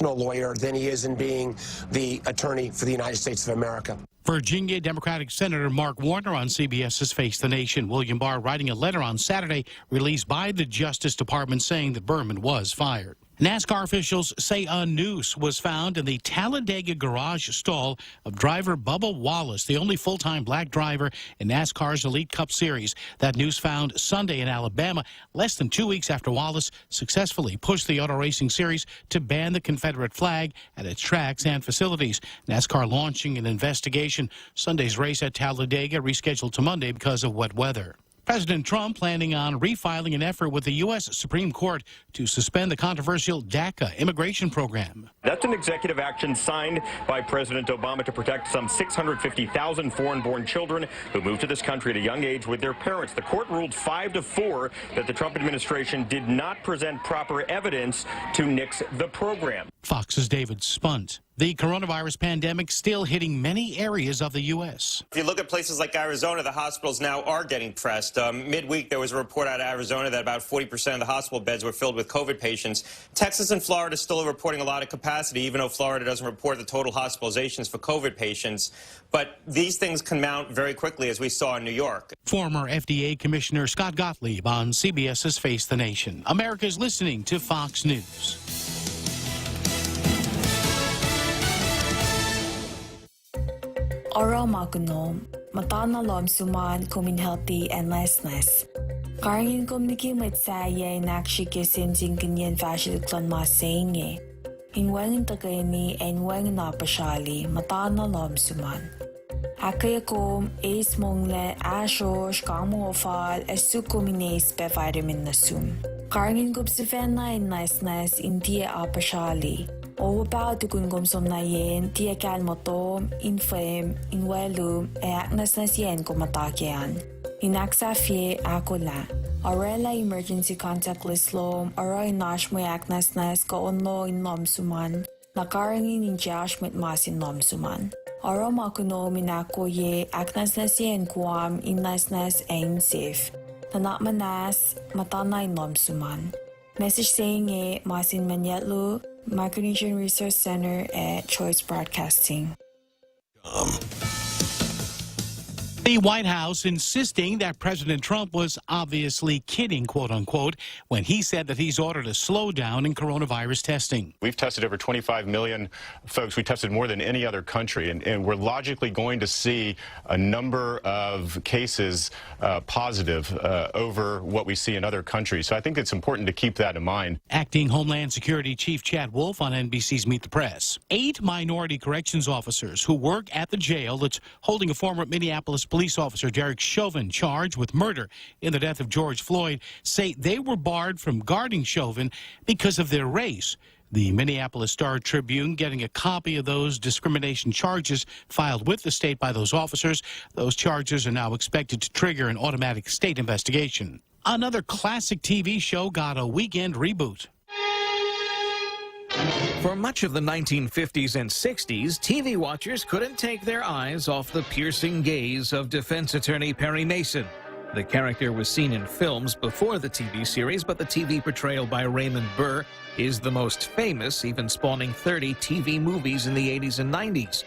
professional lawyer than he is in being the attorney for the United States of America. Virginia Democratic Senator Mark Warner on CBS's Face the Nation. William Barr writing a letter on Saturday released by the Justice Department saying that Berman was fired. NASCAR officials say a noose was found in the Talladega garage stall of driver Bubba Wallace, the only full-time black driver in NASCAR's Elite Cup Series. That noose found Sunday in Alabama, less than 2 weeks after Wallace successfully pushed the auto racing series to ban the Confederate flag at its tracks and facilities. NASCAR launching an investigation. Sunday's race at Talladega rescheduled to Monday because of wet weather. President Trump planning on refiling an effort with the U.S. Supreme Court to suspend the controversial DACA immigration program. That's an executive action signed by President Obama to protect some 650,000 foreign-born children who moved to this country at a young age with their parents. The court ruled 5-4 that the Trump administration did not present proper evidence to nix the program. Fox's David Spunt. The coronavirus pandemic still hitting many areas of the U.S. If you look at places like Arizona, the hospitals now are getting pressed. Midweek, there was a report out of Arizona that about 40% of the hospital beds were filled with COVID patients. Texas and Florida still reporting a lot of capacity, even though Florida doesn't report the total hospitalizations for COVID patients. But these things can mount very quickly, as we saw in New York. Former FDA Commissioner Scott Gottlieb on CBS's Face the Nation. America's listening to Fox News. Oro makunom, matana lom suman kumin healthy and lessness. Karingin kumniki matsaye nakshikisin zinkinyan fashil klan masenge. Inwang takayani and wang napashali, matana lom suman. Akayakom is mongle ashosh kamofal esukumines pe vitamin nasum. Karingin kupsifena in niceness in tia apashali. O about to kungom na yen, tia kalmotom, infame, inwelum, e aknas na siyen kumatakyan. Inaksafye ako la. Arela emergency contact list lom, aroy nash mo aknas nas ko onlo in lom suman, nakarangin in jash mit masin lom suman. Aro makuno minako ye aknas na siyen kuam in nasnas aim safe. Nanakmanas, matana in lom suman. Message saying e masin manyatlu, Micronesian Resource Center at Choice Broadcasting. The White House insisting that President Trump was obviously kidding, quote unquote, when he said that he's ordered a slowdown in coronavirus testing. We've tested over 25 million folks. We tested more than any other country, and we're logically going to see a number of cases positive over what we see in other countries. So I think it's important to keep that in mind. Acting Homeland Security Chief Chad Wolf on NBC's Meet the Press. 8 minority corrections officers who work at the jail that's holding a former Minneapolis police officer Derek Chauvin charged with murder in the death of George Floyd say they were barred from guarding Chauvin because of their race. The Minneapolis Star-Tribune getting a copy of those discrimination charges filed with the state by those officers. Those charges are now expected to trigger an automatic state investigation. Another classic TV show got a weekend reboot. For much of the 1950s and 60s, TV watchers couldn't take their eyes off the piercing gaze of defense attorney Perry Mason. The character was seen in films before the TV series, but the TV portrayal by Raymond Burr is the most famous, even spawning 30 TV movies in the 80s and 90s.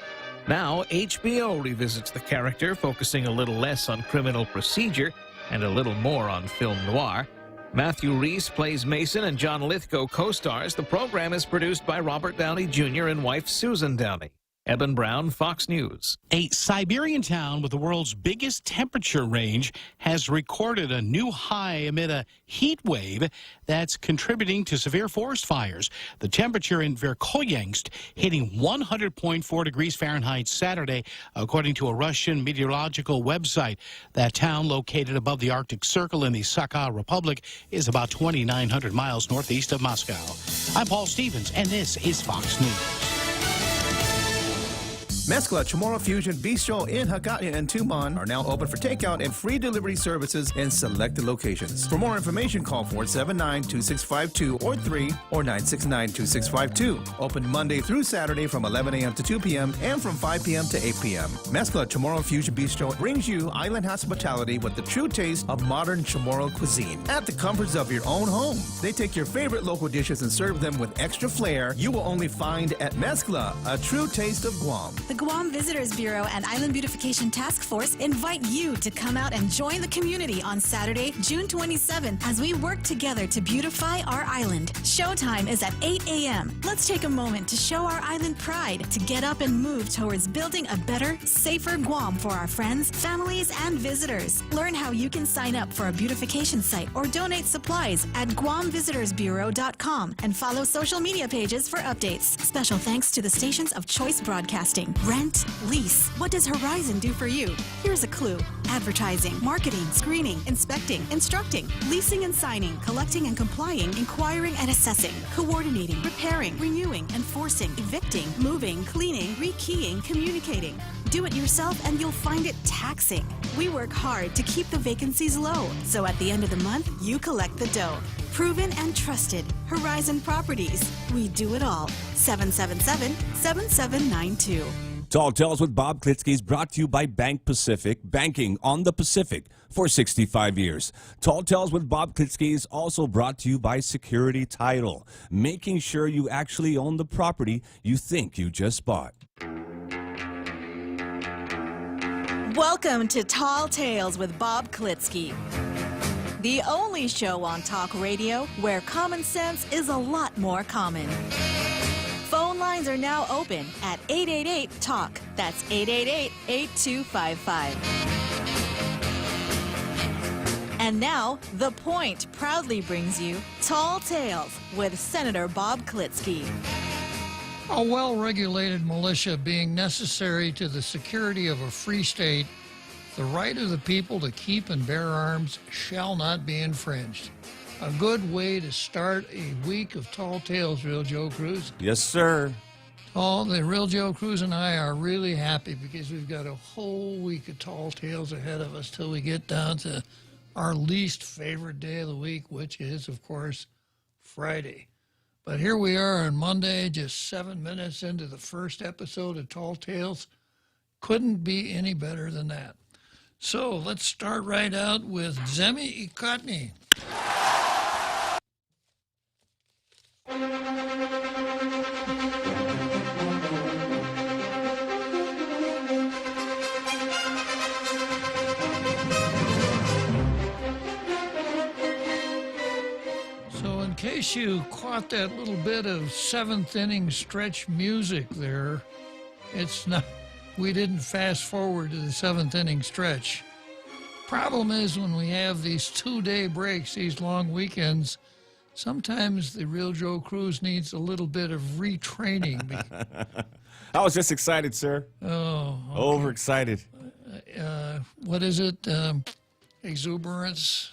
Now, HBO revisits the character, focusing a little less on criminal procedure and a little more on film noir. Matthew Rhys plays Mason and John Lithgow co-stars. The program is produced by Robert Downey Jr. and wife Susan Downey. Eben Brown, Fox News. A Siberian town with the world's biggest temperature range has recorded a new high amid a heat wave that's contributing to severe forest fires. The temperature in Verkhoyansk hitting 100.4 degrees Fahrenheit Saturday, according to a Russian meteorological website. That town, located above the Arctic Circle in the Sakha Republic, is about 2,900 miles northeast of Moscow. I'm Paul Stevens, and this is Fox News. Mezcla Chamorro Fusion Bistro in Hagåtña and Tumon are now open for takeout and free delivery services in selected locations. For more information, call 479-2652 or 3 or 969-2652. Open Monday through Saturday from 11 a.m. to 2 p.m. and from 5 p.m. to 8 p.m. Mezcla Chamorro Fusion Bistro brings you island hospitality with the true taste of modern Chamorro cuisine at the comforts of your own home. They take your favorite local dishes and serve them with extra flair you will only find at Mezcla, a true taste of Guam. The Guam Visitors Bureau and Island Beautification Task Force invite you to come out and join the community on Saturday, June 27th, as we work together to beautify our island. Showtime is at 8 a.m. Let's take a moment to show our island pride, to get up and move towards building a better, safer Guam for our friends, families, and visitors. Learn how you can sign up for a beautification site or donate supplies at GuamVisitorsBureau.com and follow social media pages for updates. Special thanks to the stations of Choice Broadcasting. Rent, lease. What does Horizon do for you? Here's a clue. Advertising, marketing, screening, inspecting, instructing, leasing and signing, collecting and complying, inquiring and assessing, coordinating, repairing, renewing, enforcing, evicting, moving, cleaning, rekeying, communicating. Do it yourself and you'll find it taxing. We work hard to keep the vacancies low, so at the end of the month, you collect the dough. Proven and trusted. Horizon Properties. We do it all. 777-7792. Tall Tales with Bob Klitzkie is brought to you by Bank Pacific, banking on the Pacific for 65 years. Tall Tales with Bob Klitzkie is also brought to you by Security Title, making sure you actually own the property you think you just bought. Welcome to Tall Tales with Bob Klitzkie, the only show on talk radio where common sense is a lot more common. Phone lines are now open at 888-TALK. That's 888-8255. And now, The Point proudly brings you Tall Tales with Senator Bob Klitzkie. A well-regulated militia being necessary to the security of a free state, the right of the people to keep and bear arms shall not be infringed. A good way to start a week of Tall Tales, Real Joe Cruz. Yes, sir. The Real Joe Cruz and I are really happy because we've got a whole week of Tall Tales ahead of us till we get down to our least favorite day of the week, which is, of course, Friday. But here we are on Monday, just 7 minutes into the first episode of Tall Tales. Couldn't be any better than that. So let's start right out with Zemi Ikotny. So in case you caught that little bit of seventh inning stretch music there, it's not, we didn't fast forward to the seventh inning stretch. Problem is when we have these 2-day breaks, these long weekends, sometimes the Real Joe Cruz needs a little bit of retraining. I was just excited, sir. Oh. Okay. Overexcited. What is it? Exuberance?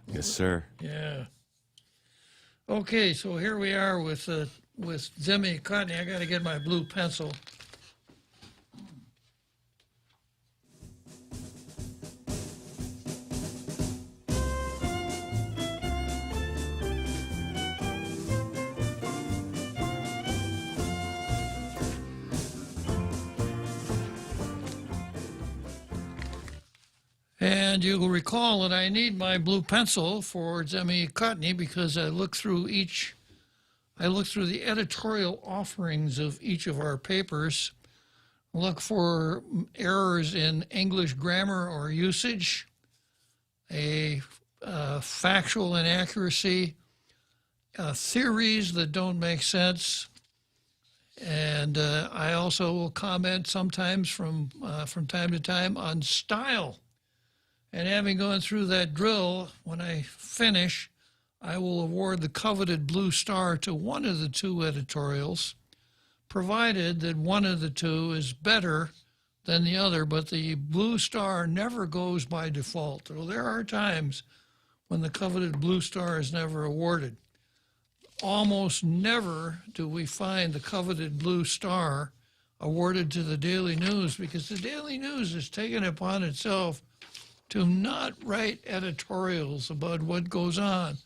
Yes, sir. Yeah. Okay, so here we are with Zemi Ikotny. I got to get my blue pencil. And you will recall that I need my blue pencil for Zemi Ikotny because I look through the editorial offerings of each of our papers, look for errors in English grammar or usage, a factual inaccuracy, theories that don't make sense, and I also will comment sometimes from time to time on style. And having gone through that drill, when I finish, I will award the coveted blue star to one of the two editorials, provided that one of the two is better than the other, but the blue star never goes by default. Well, there are times when the coveted blue star is never awarded. Almost never do we find the coveted blue star awarded to the Daily News, because the Daily News has taken it upon itself to not write editorials about what goes on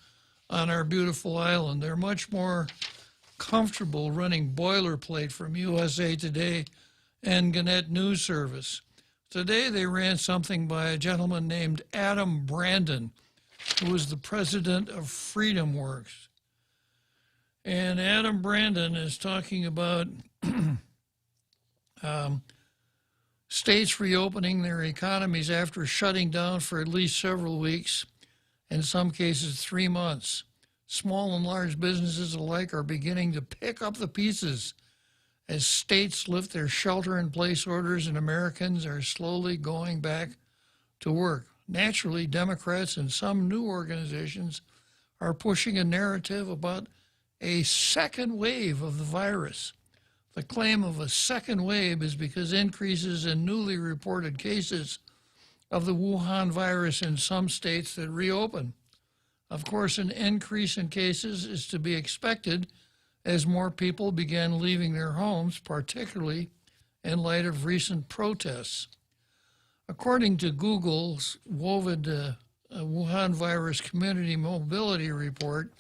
our beautiful island. They're much more comfortable running boilerplate from USA Today and Gannett News Service. Today they ran something by a gentleman named Adam Brandon, who was the president of Freedom Works. And Adam Brandon is talking about states reopening their economies after shutting down for at least several weeks, in some cases 3 months. Small and large businesses alike are beginning to pick up the pieces as states lift their shelter-in-place orders and Americans are slowly going back to work. Naturally, Democrats and some new organizations are pushing a narrative about a second wave of the virus. The claim of a second wave is because increases in newly reported cases of the Wuhan virus in some states that reopen. Of course, an increase in cases is to be expected as more people began leaving their homes, particularly in light of recent protests. According to Google's Wuhan virus community mobility report,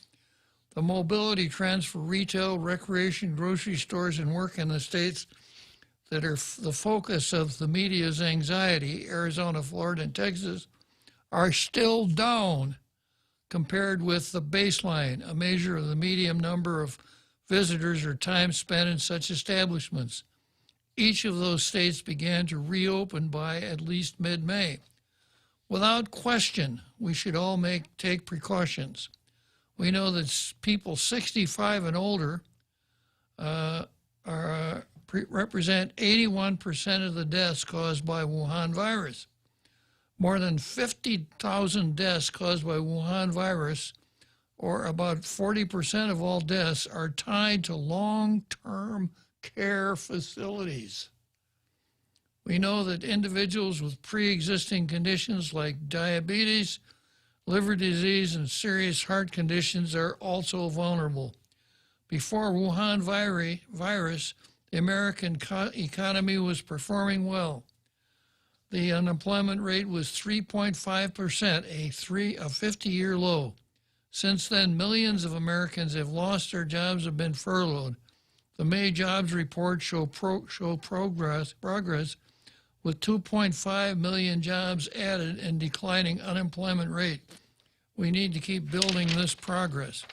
the mobility trends for retail, recreation, grocery stores, and work in the states that are the focus of the media's anxiety, Arizona, Florida, and Texas, are still down compared with the baseline, a measure of the median number of visitors or time spent in such establishments. Each of those states began to reopen by at least mid-May. Without question, we should all take precautions. We know that people 65 and older represent 81% of the deaths caused by Wuhan virus. More than 50,000 deaths caused by Wuhan virus, or about 40% of all deaths, are tied to long-term care facilities. We know that individuals with pre-existing conditions like diabetes, liver disease, and serious heart conditions are also vulnerable. Before Wuhan virus, the American economy was performing well. The unemployment rate was 3.5%, a 50-year low. Since then, millions of Americans have lost their jobs, have been furloughed. The May jobs report show progress with 2.5 million jobs added and declining unemployment rate. We need to keep building this progress.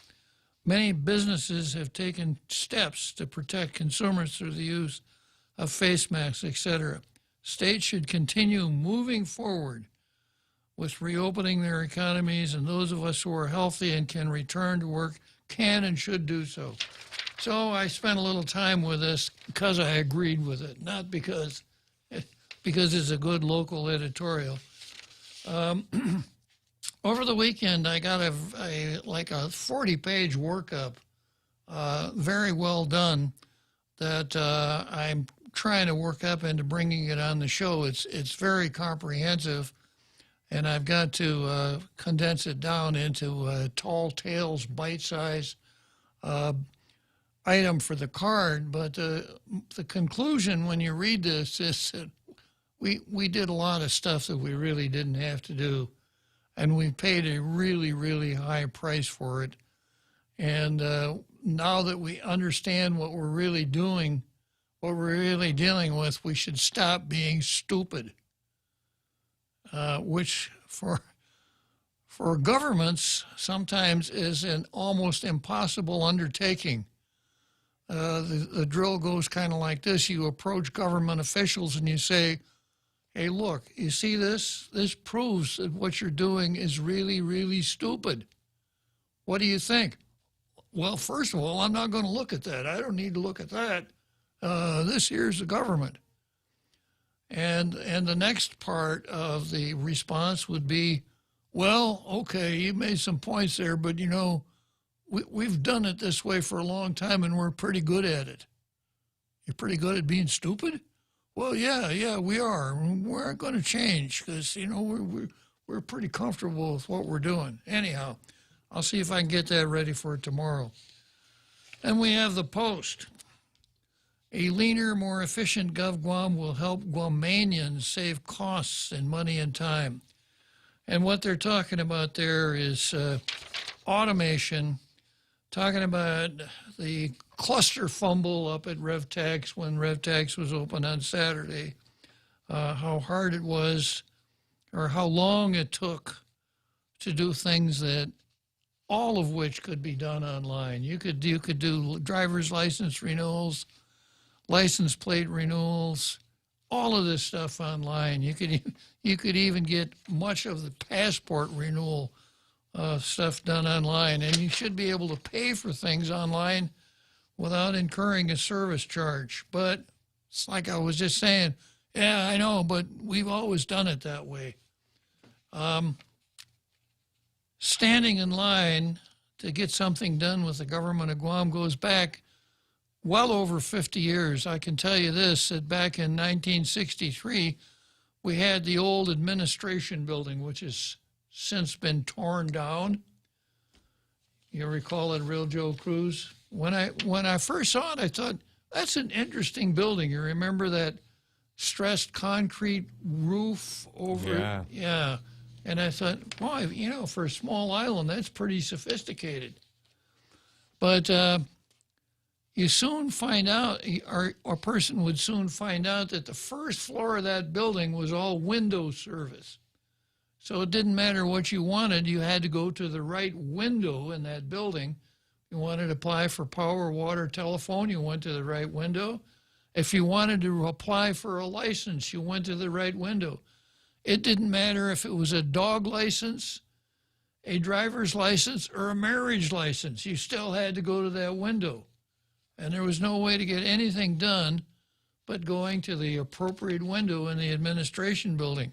Many businesses have taken steps to protect consumers through the use of face masks, etc. States should continue moving forward with reopening their economies, and those of us who are healthy and can return to work can and should do so. So I spent a little time with this because I agreed with it, not because it's a good local editorial. Over the weekend, I got a 40-page workup, very well done, that I'm trying to work up into bringing it on the show. It's very comprehensive, and I've got to condense it down into tall tales, bite-sized item for the card. But the conclusion when you read this is that we did a lot of stuff that we really didn't have to do, and we paid a really, really high price for it. And now that we understand what we're really doing, what we're really dealing with, we should stop being stupid, which for governments sometimes is an almost impossible undertaking. The drill goes kind of like this. You approach government officials and you say, hey, look, you see this? This proves that what you're doing is really, really stupid. What do you think? Well, first of all, I'm not going to look at that. I don't need to look at that. This here's the government. And the next part of the response would be, well, okay, you made some points there, but, you know, we've done it this way for a long time, and we're pretty good at it. You're pretty good at being stupid? Well, yeah, we are. We aren't going to change because, you know, we're pretty comfortable with what we're doing. Anyhow, I'll see if I can get that ready for tomorrow. And we have the Post. A leaner, more efficient GovGuam will help Guamanians save costs and money and time. And what they're talking about there is automation, talking about the cluster fumble up at RevTax when RevTax was open on Saturday, how hard it was or how long it took to do things that all of which could be done online. You could do driver's license renewals, license plate renewals, all of this stuff online. You could even get much of the passport renewal stuff done online, and you should be able to pay for things online without incurring a service charge. But it's like I was just saying, yeah, I know, but we've always done it that way. Standing in line to get something done with the government of Guam goes back well over 50 years. I can tell you this, that back in 1963, we had the old administration building, which has since been torn down. You recall it, Real Joe Cruz? When I first saw it, I thought, that's an interesting building. You remember that stressed concrete roof over it? Yeah. And I thought, boy, you know, for a small island, that's pretty sophisticated. But you soon find out, or a person would soon find out that the first floor of that building was all window service. So it didn't matter what you wanted, you had to go to the right window in that building. You wanted to apply for power, water, telephone, you went to the right window. If you wanted to apply for a license, you went to the right window. It didn't matter if it was a dog license, a driver's license, or a marriage license. You still had to go to that window. And there was no way to get anything done but going to the appropriate window in the administration building.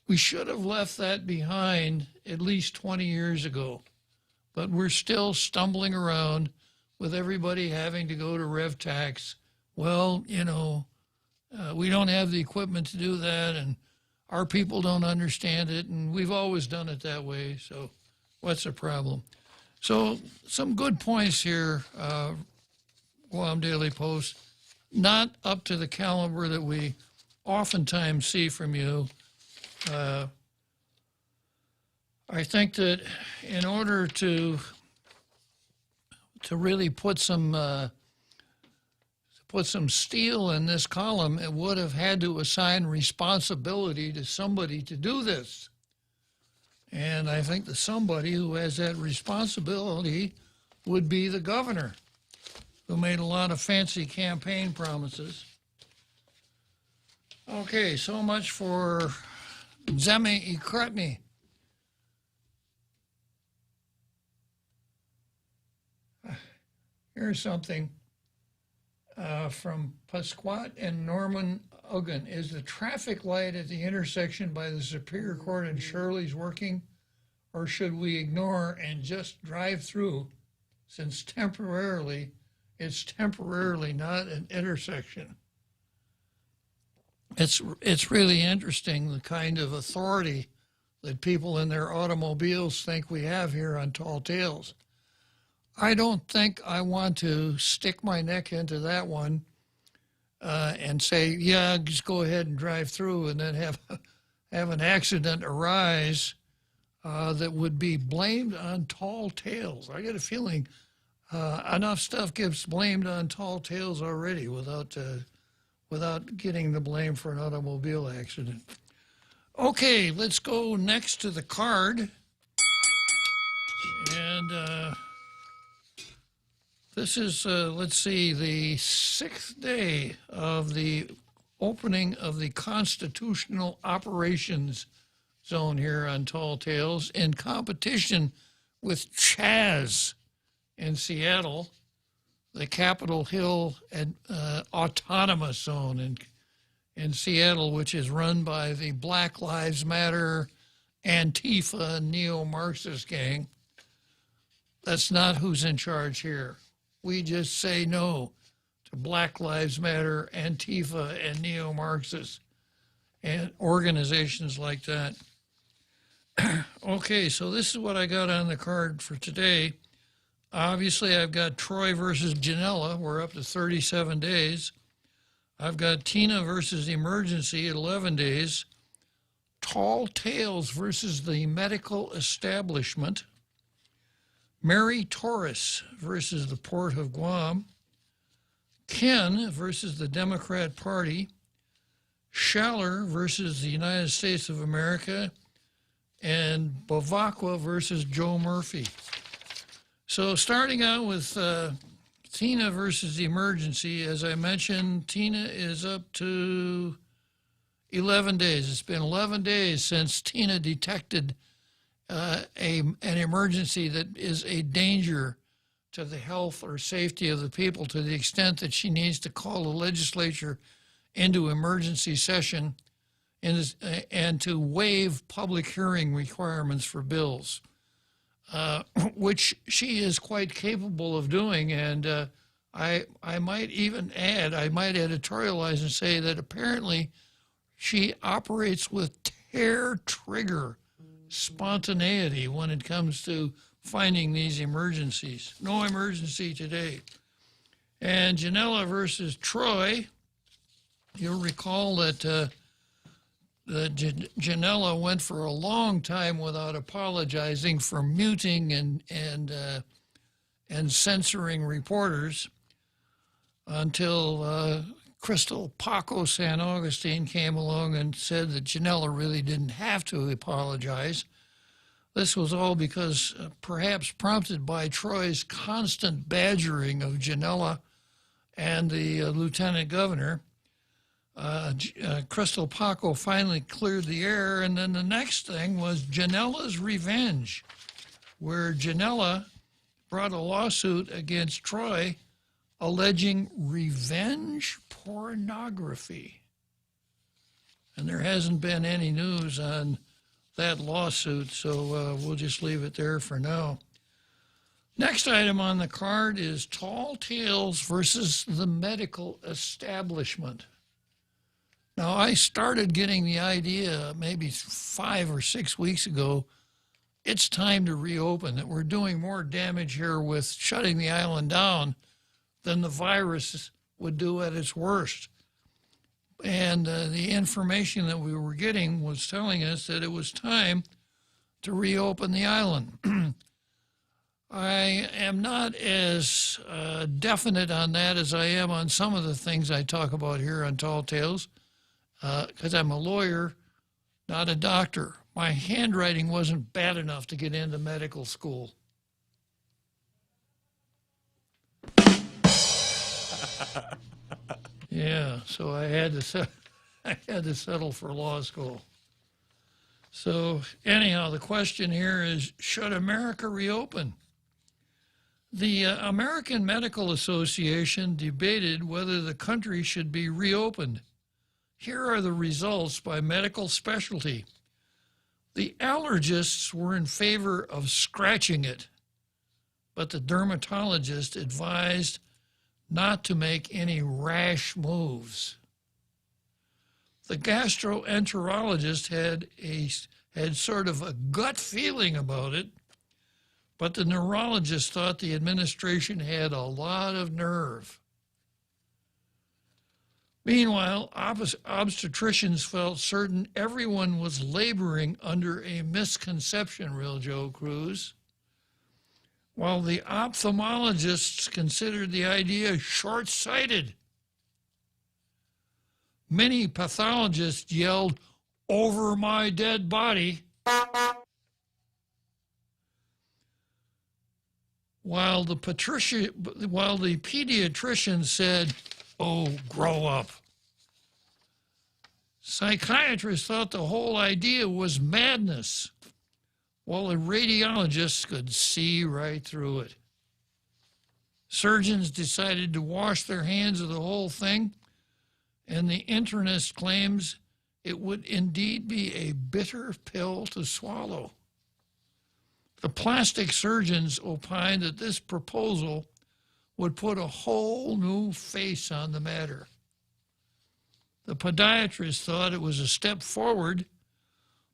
We should have left that behind at least 20 years ago. But we're still stumbling around with everybody having to go to RevTax. Well, you know, we don't have the equipment to do that, and our people don't understand it, and we've always done it that way, so what's the problem? So some good points here, Guam Daily Post, not up to the caliber that we oftentimes see from you. I think that in order to really put some steel in this column, it would have had to assign responsibility to somebody to do this. And I think that somebody who has that responsibility would be the governor, who made a lot of fancy campaign promises. Okay, so much for Zemi Ikratni. Here's something from Pasquat and Norman Uggan. Is the traffic light at the intersection by the Superior Court and Shirley's working, or should we ignore and just drive through, since it's temporarily not an intersection? It's really interesting, the kind of authority that people in their automobiles think we have here on Tall Tales. I don't think I want to stick my neck into that one and say, yeah, just go ahead and drive through, and then have an accident arise that would be blamed on Tall Tales. I get a feeling enough stuff gets blamed on Tall Tales already without getting the blame for an automobile accident. Okay, let's go next to the card. And this is, let's see, the 6th day of the opening of the Constitutional Operations Zone here on Tall Tales in competition with Chaz in Seattle, the Capitol Hill Autonomous Zone in Seattle, which is run by the Black Lives Matter, Antifa, neo-Marxist gang. That's not who's in charge here. We just say no to Black Lives Matter, Antifa, and neo-Marxists and organizations like that. Okay, so this is what I got on the card for today. Obviously, I've got Troy versus Janela. We're up to 37 days. I've got Tina versus Emergency at 11 days. Tall Tales versus the Medical Establishment. Mary Torres versus the Port of Guam. Ken versus the Democrat Party. Schaller versus the United States of America. And Bavacqua versus Joe Murphy. So starting out with Tina versus Emergency, as I mentioned, Tina is up to 11 days. It's been 11 days since Tina detected an emergency that is a danger to the health or safety of the people, to the extent that she needs to call the legislature into emergency session and to waive public hearing requirements for bills, which she is quite capable of doing. And I might even add, I might editorialize and say that apparently she operates with trigger spontaneity when it comes to finding these emergencies. No emergency today. And Janela versus Troy, you'll recall that Janela went for a long time without apologizing for muting and censoring reporters until Crystal Paco San Augustine came along and said that Janela really didn't have to apologize. This was all because, perhaps prompted by Troy's constant badgering of Janela and the lieutenant governor, Crystal Paco finally cleared the air. And then the next thing was Janela's revenge, where Janela brought a lawsuit against Troy alleging revenge pornography. And there hasn't been any news on that lawsuit, so we'll just leave it there for now. Next item on the card is Tall Tales versus the Medical Establishment. Now, I started getting the idea maybe 5 or 6 weeks ago, it's time to reopen, that we're doing more damage here with shutting the island down than the virus would do at its worst. And the information that we were getting was telling us that it was time to reopen the island. I am not as definite on that as I am on some of the things I talk about here on Tall Tales, because I'm a lawyer, not a doctor. My handwriting wasn't bad enough to get into medical school. Yeah, so I had to settle for law school. So anyhow, the question here is, should America reopen? The American Medical Association debated whether the country should be reopened. Here are the results by medical specialty. The allergists were in favor of scratching it, but the dermatologist advised not to make any rash moves. The gastroenterologist had sort of a gut feeling about it, but the neurologist thought the administration had a lot of nerve. Meanwhile, obstetricians felt certain everyone was laboring under a misconception, Real Joe Cruz, while the ophthalmologists considered the idea short-sighted. Many pathologists yelled, "Over my dead body," while the pediatrician said, "Oh, grow up." Psychiatrists thought the whole idea was madness, while the radiologists could see right through it. Surgeons decided to wash their hands of the whole thing, and the internist claims it would indeed be a bitter pill to swallow. The plastic surgeons opined that this proposal would put a whole new face on the matter. The podiatrists thought it was a step forward,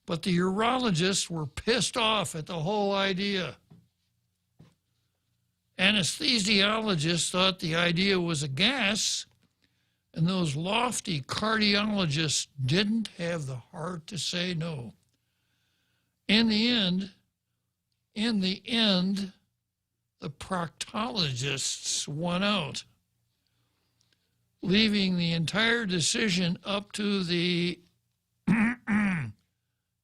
but the urologists were pissed off at the whole idea. Anesthesiologists thought the idea was a gas, And those lofty cardiologists didn't have the heart to say no. In the end, the proctologists won out, leaving the entire decision up to the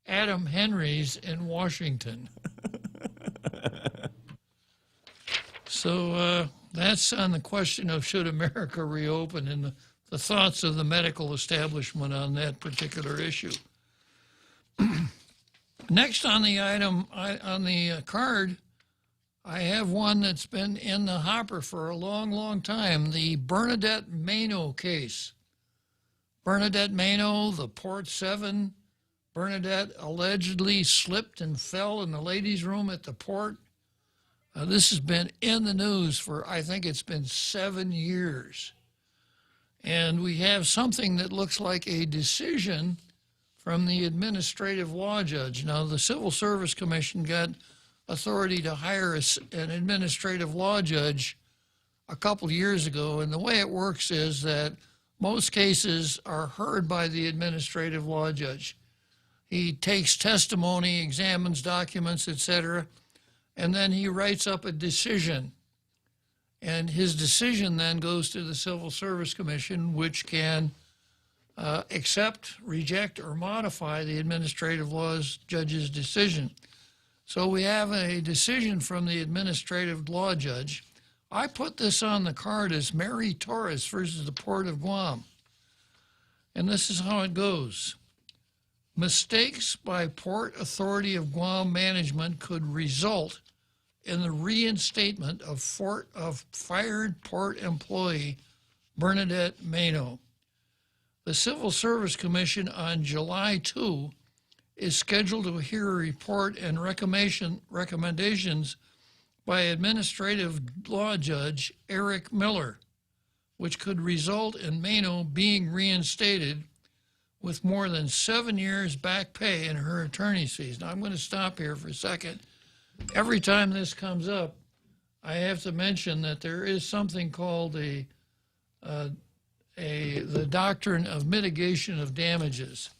Adam Henrys in Washington. So that's on the question of should America reopen and the thoughts of the medical establishment on that particular issue. Next on the item, on the card, I have one that's been in the hopper for a long, long time, the Bernadette Maino case. Bernadette Maino, the Port 7, Bernadette allegedly slipped and fell in the ladies' room at the port. This has been in the news for, I think it's been 7 years. And we have something that looks like a decision from the administrative law judge. Now, the Civil Service Commission got authority to hire an administrative law judge a couple years ago, and the way it works is that most cases are heard by the administrative law judge. He takes testimony, examines documents, etc., and then he writes up a decision. And his decision then goes to the Civil Service Commission, which can accept, reject, or modify the administrative law judge's decision. So we have a decision from the administrative law judge. I put this on the card as Mary Torres versus the Port of Guam. And this is how it goes. Mistakes by Port Authority of Guam management could result in the reinstatement of fired port employee Bernadette Maino. The Civil Service Commission on July 2 is scheduled to hear a report and recommendations by Administrative Law Judge Eric Miller, which could result in Maino being reinstated with more than 7 years back pay and her attorney's fees. Now, I'm going to stop here for a second. Every time this comes up, I have to mention that there is something called the doctrine of mitigation of damages.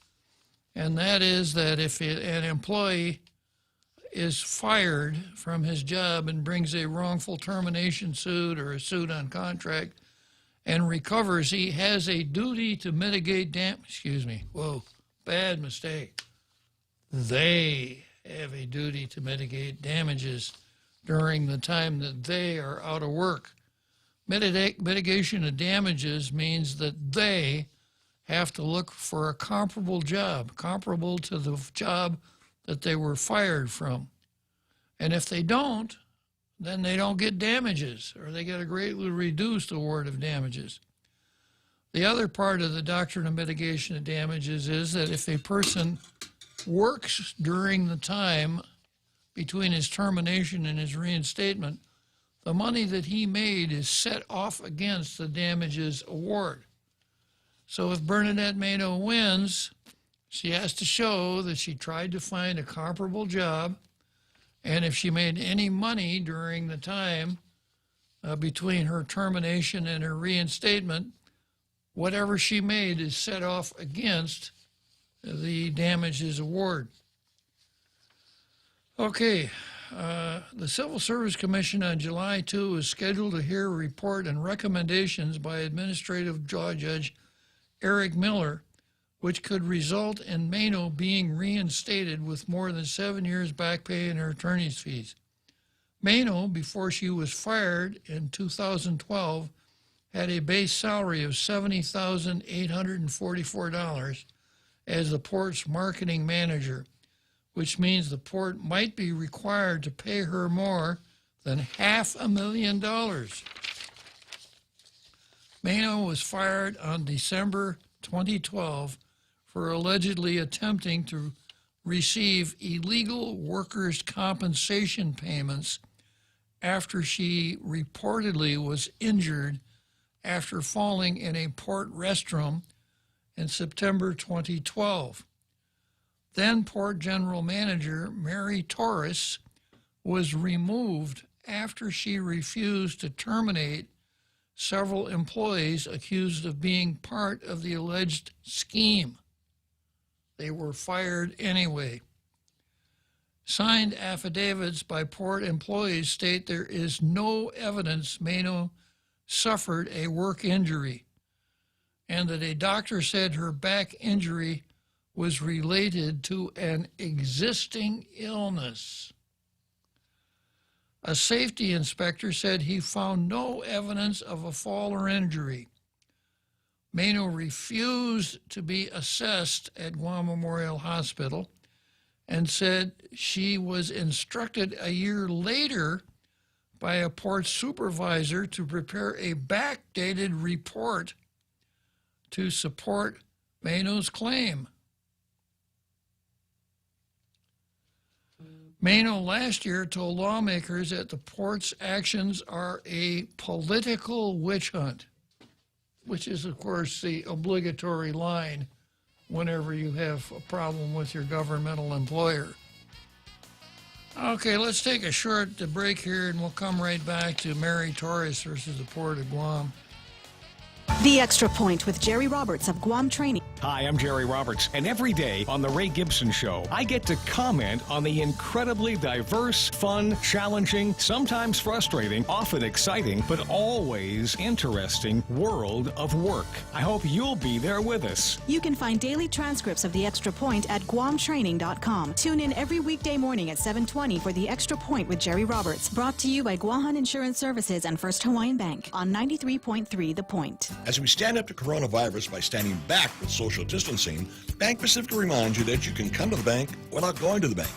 And that is that if an employee is fired from his job and brings a wrongful termination suit or a suit on contract and recovers, he has a duty to mitigate bad mistake. They have a duty to mitigate damages during the time that they are out of work. Mitigation of damages means that they have to look for a comparable job, comparable to the job that they were fired from. And if they don't, then they don't get damages, or they get a greatly reduced award of damages. The other part of the doctrine of mitigation of damages is that if a person works during the time between his termination and his reinstatement, the money that he made is set off against the damages award. So if Bernadette Maino wins, she has to show that she tried to find a comparable job, and if she made any money during the time between her termination and her reinstatement, whatever she made is set off against the damages award. Okay, the Civil Service Commission on July 2 is scheduled to hear a report and recommendations by Administrative Law Judge Eric Miller, which could result in Maino being reinstated with more than 7 years back pay and her attorney's fees. Maino, before she was fired in 2012, had a base salary of $70,844 as the port's marketing manager, which means the port might be required to pay her more than $500,000. Maino was fired on December 2012 for allegedly attempting to receive illegal workers' compensation payments after she reportedly was injured after falling in a port restroom in September 2012. Then Port General Manager Mary Torres was removed after she refused to terminate several employees accused of being part of the alleged scheme. They were fired anyway. Signed affidavits by Port employees state there is no evidence Mano suffered a work injury and that a doctor said her back injury was related to an existing illness. A safety inspector said he found no evidence of a fall or injury. Mano refused to be assessed at Guam Memorial Hospital and said she was instructed a year later by a port supervisor to prepare a backdated report to support Mano's claim. Mano last year told lawmakers that the port's actions are a political witch hunt, which is, of course, the obligatory line whenever you have a problem with your governmental employer. Okay, let's take a short break here, and we'll come right back to Mary Torres versus the Port of Guam. The Extra Point with Jerry Roberts of Guam Training. Hi, I'm Jerry Roberts, and every day on The Ray Gibson Show, I get to comment on the incredibly diverse, fun, challenging, sometimes frustrating, often exciting, but always interesting world of work. I hope you'll be there with us. You can find daily transcripts of The Extra Point at guamtraining.com. Tune in every weekday morning at 7:20 for The Extra Point with Jerry Roberts. Brought to you by Guahan Insurance Services and First Hawaiian Bank on 93.3 The Point. As we stand up to coronavirus by standing back with social distancing, Bank Pacific reminds you that you can come to the bank without going to the bank.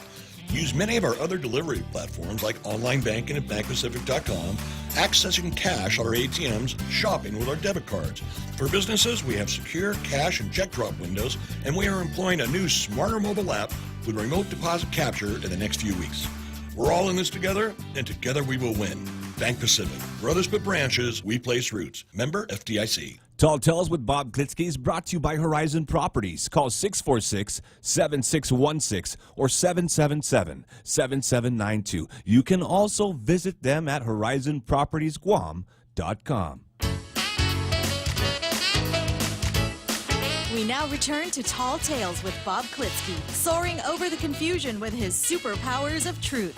Use many of our other delivery platforms like online banking at bankpacific.com, accessing cash at our ATMs, shopping with our debit cards. For businesses, we have secure cash and check drop windows, and we are employing a new smarter mobile app with remote deposit capture in the next few weeks. We're all in this together, and together we will win. Bank Pacific. Brothers but branches, we place roots. Member FDIC. Tall Tales with Bob Klitzkie is brought to you by Horizon Properties. Call 646-7616 or 777-7792. You can also visit them at horizonpropertiesguam.com. We now return to Tall Tales with Bob Klitzkie, soaring over the confusion with his superpowers of truth.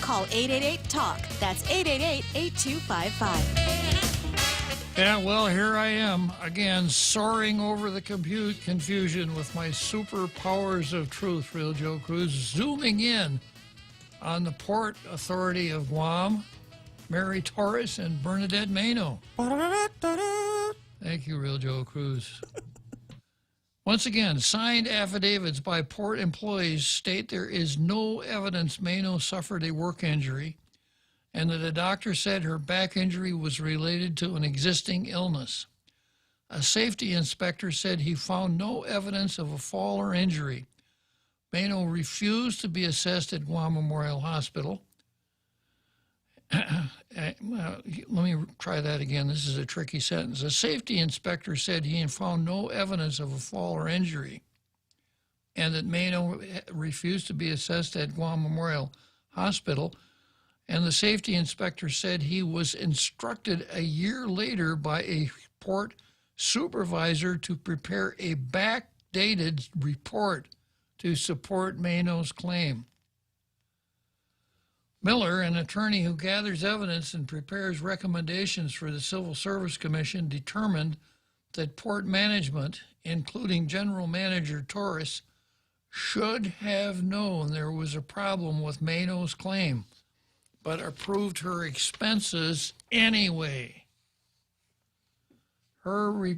Call 888-TALK. That's 888-8255. Yeah, well, here I am, again, soaring over the confusion with my superpowers of truth, Real Joe Cruz, zooming in on the Port Authority of Guam, Mary Torres, and Bernadette Mano. Thank you, Real Joe Cruz. Once again, signed affidavits by port employees state there is no evidence Mano suffered a work injury and that a doctor said her back injury was related to an existing illness. A safety inspector said he found no evidence of a fall or injury. Mano refused to be assessed at Guam Memorial Hospital. Let me try that again. This is a tricky sentence. A safety inspector said he had found no evidence of a fall or injury and that Mano refused to be assessed at Guam Memorial Hospital. And the safety inspector said he was instructed a year later by a port supervisor to prepare a backdated report to support Mano's claim. Miller, an attorney who gathers evidence and prepares recommendations for the Civil Service Commission, determined that port management, including General Manager Torres, should have known there was a problem with Mano's claim, but approved her expenses anyway.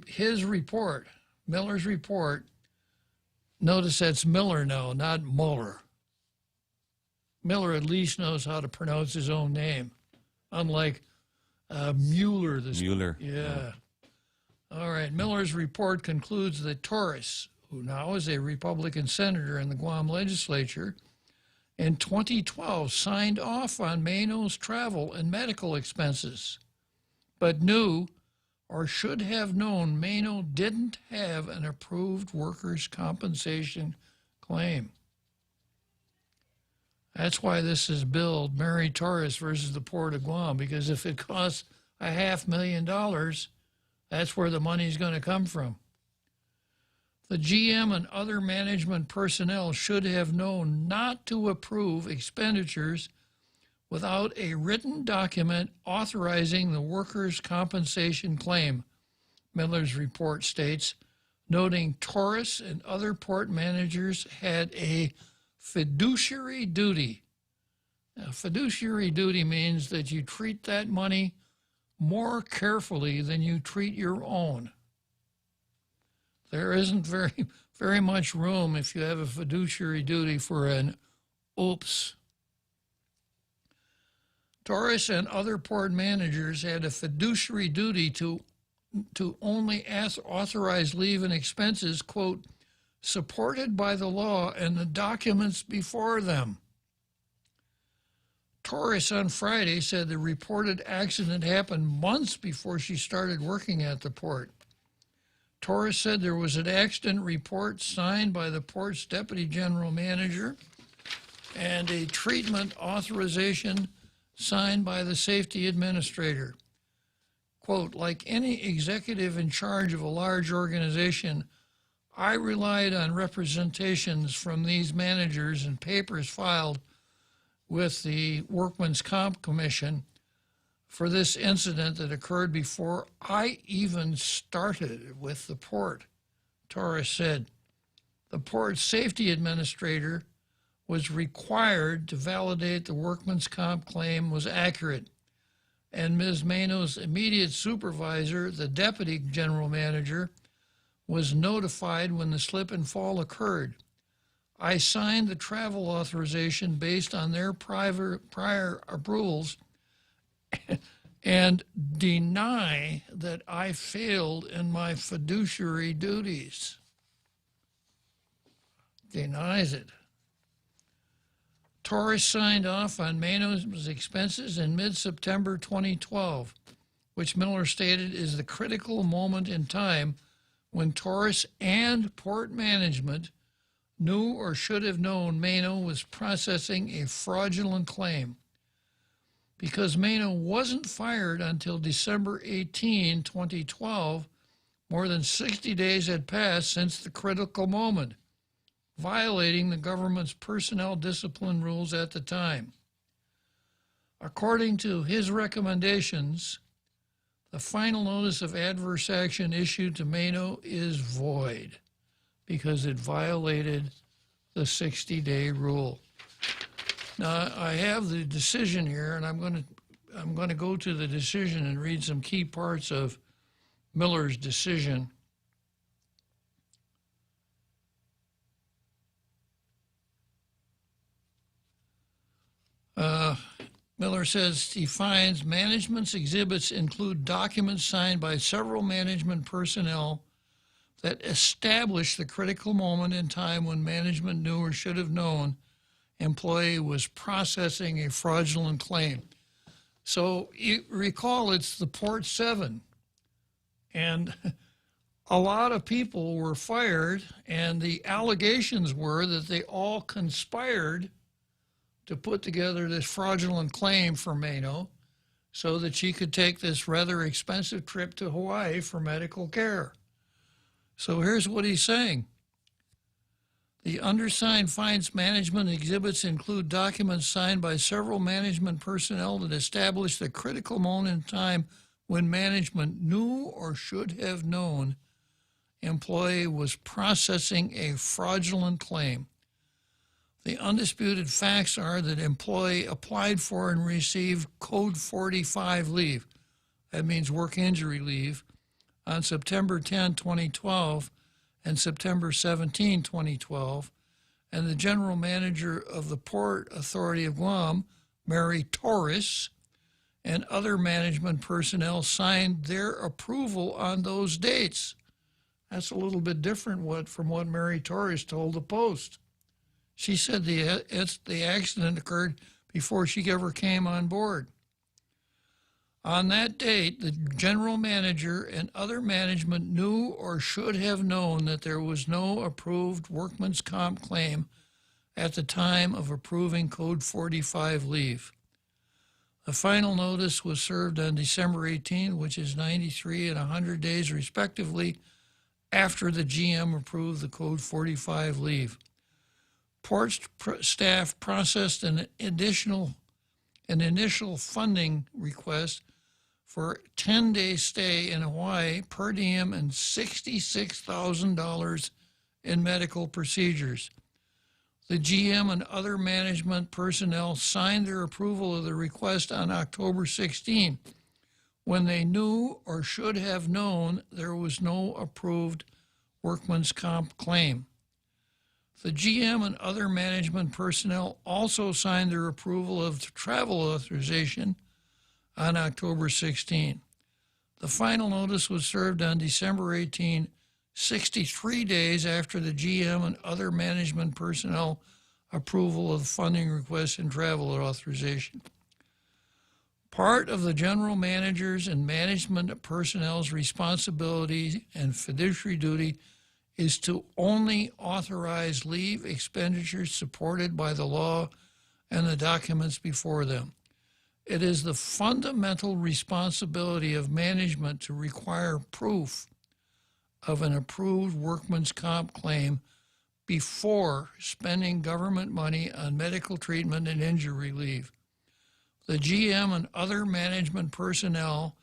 His report, Miller's report, notice that's Miller now, not Mueller. Miller at least knows how to pronounce his own name, unlike Mueller. Mueller. Yeah. All right. Miller's report concludes that Torres, who now is a Republican senator in the Guam legislature, in 2012 signed off on Mano's travel and medical expenses, but knew or should have known Mano didn't have an approved workers' compensation claim. That's why this is billed Mary Torres versus the Port of Guam, because if it costs $500,000, that's where the money's going to come from. The GM and other management personnel should have known not to approve expenditures without a written document authorizing the workers' compensation claim, Miller's report states, noting Torres and other port managers had a fiduciary duty. Now, fiduciary duty means that you treat that money more carefully than you treat your own. There isn't very much room if you have a fiduciary duty for an oops. Torres and other port managers had a fiduciary duty to only authorize leave and expenses, quote, supported by the law and the documents before them. Torres on Friday said the reported accident happened months before she started working at the port. Torres said there was an accident report signed by the port's deputy general manager and a treatment authorization signed by the safety administrator. Quote, like any executive in charge of a large organization, I relied on representations from these managers and papers filed with the Workmen's Comp Commission for this incident that occurred before I even started with the port, Torres said. The port's safety administrator was required to validate the Workmen's Comp claim was accurate, and Ms. Mano's immediate supervisor, the deputy general manager, was notified when the slip and fall occurred. I signed the travel authorization based on their prior approvals and deny that I failed in my fiduciary duties. Denies it. Torres signed off on Mano's expenses in mid-September 2012, which Miller stated is the critical moment in time when Torres and port management knew or should have known Mano was processing a fraudulent claim. Because Mano wasn't fired until December 18, 2012, more than 60 days had passed since the critical moment, violating the government's personnel discipline rules at the time. According to his recommendations, the final notice of adverse action issued to Mano is void because it violated the 60-day rule. Now, I have the decision here, and I'm going to go to the decision and read some key parts of Miller's decision. Miller says he finds management's exhibits include documents signed by several management personnel that establish the critical moment in time when management knew or should have known employee was processing a fraudulent claim. So you recall it's the Port 7, and a lot of people were fired, and the allegations were that they all conspired to put together this fraudulent claim for Mano so that she could take this rather expensive trip to Hawaii for medical care. So here's what he's saying. The undersigned finds management exhibits include documents signed by several management personnel that establish the critical moment in time when management knew or should have known employee was processing a fraudulent claim. The undisputed facts are that employee applied for and received Code 45 leave, that means work injury leave, on September 10, 2012 and September 17, 2012, and the general manager of the Port Authority of Guam, Mary Torres, and other management personnel signed their approval on those dates. That's a little bit different from what Mary Torres told the Post. She said the accident occurred before she ever came on board. On that date, the general manager and other management knew or should have known that there was no approved workman's comp claim at the time of approving Code 45 leave. The final notice was served on December 18, which is 93 and 100 days respectively after the GM approved the Code 45 leave. Port staff processed an initial funding request for 10-day stay in Hawaii, per diem, and $66,000 in medical procedures. The GM and other management personnel signed their approval of the request on October 16, when they knew or should have known there was no approved workman's comp claim. The GM and other management personnel also signed their approval of the travel authorization on October 16. The final notice was served on December 18, 63 days after the GM and other management personnel approval of funding requests and travel authorization. Part of the general manager's and management personnel's responsibility and fiduciary duty is to only authorize leave expenditures supported by the law and the documents before them. It is the fundamental responsibility of management to require proof of an approved workman's comp claim before spending government money on medical treatment and injury leave. The GM and other management personnel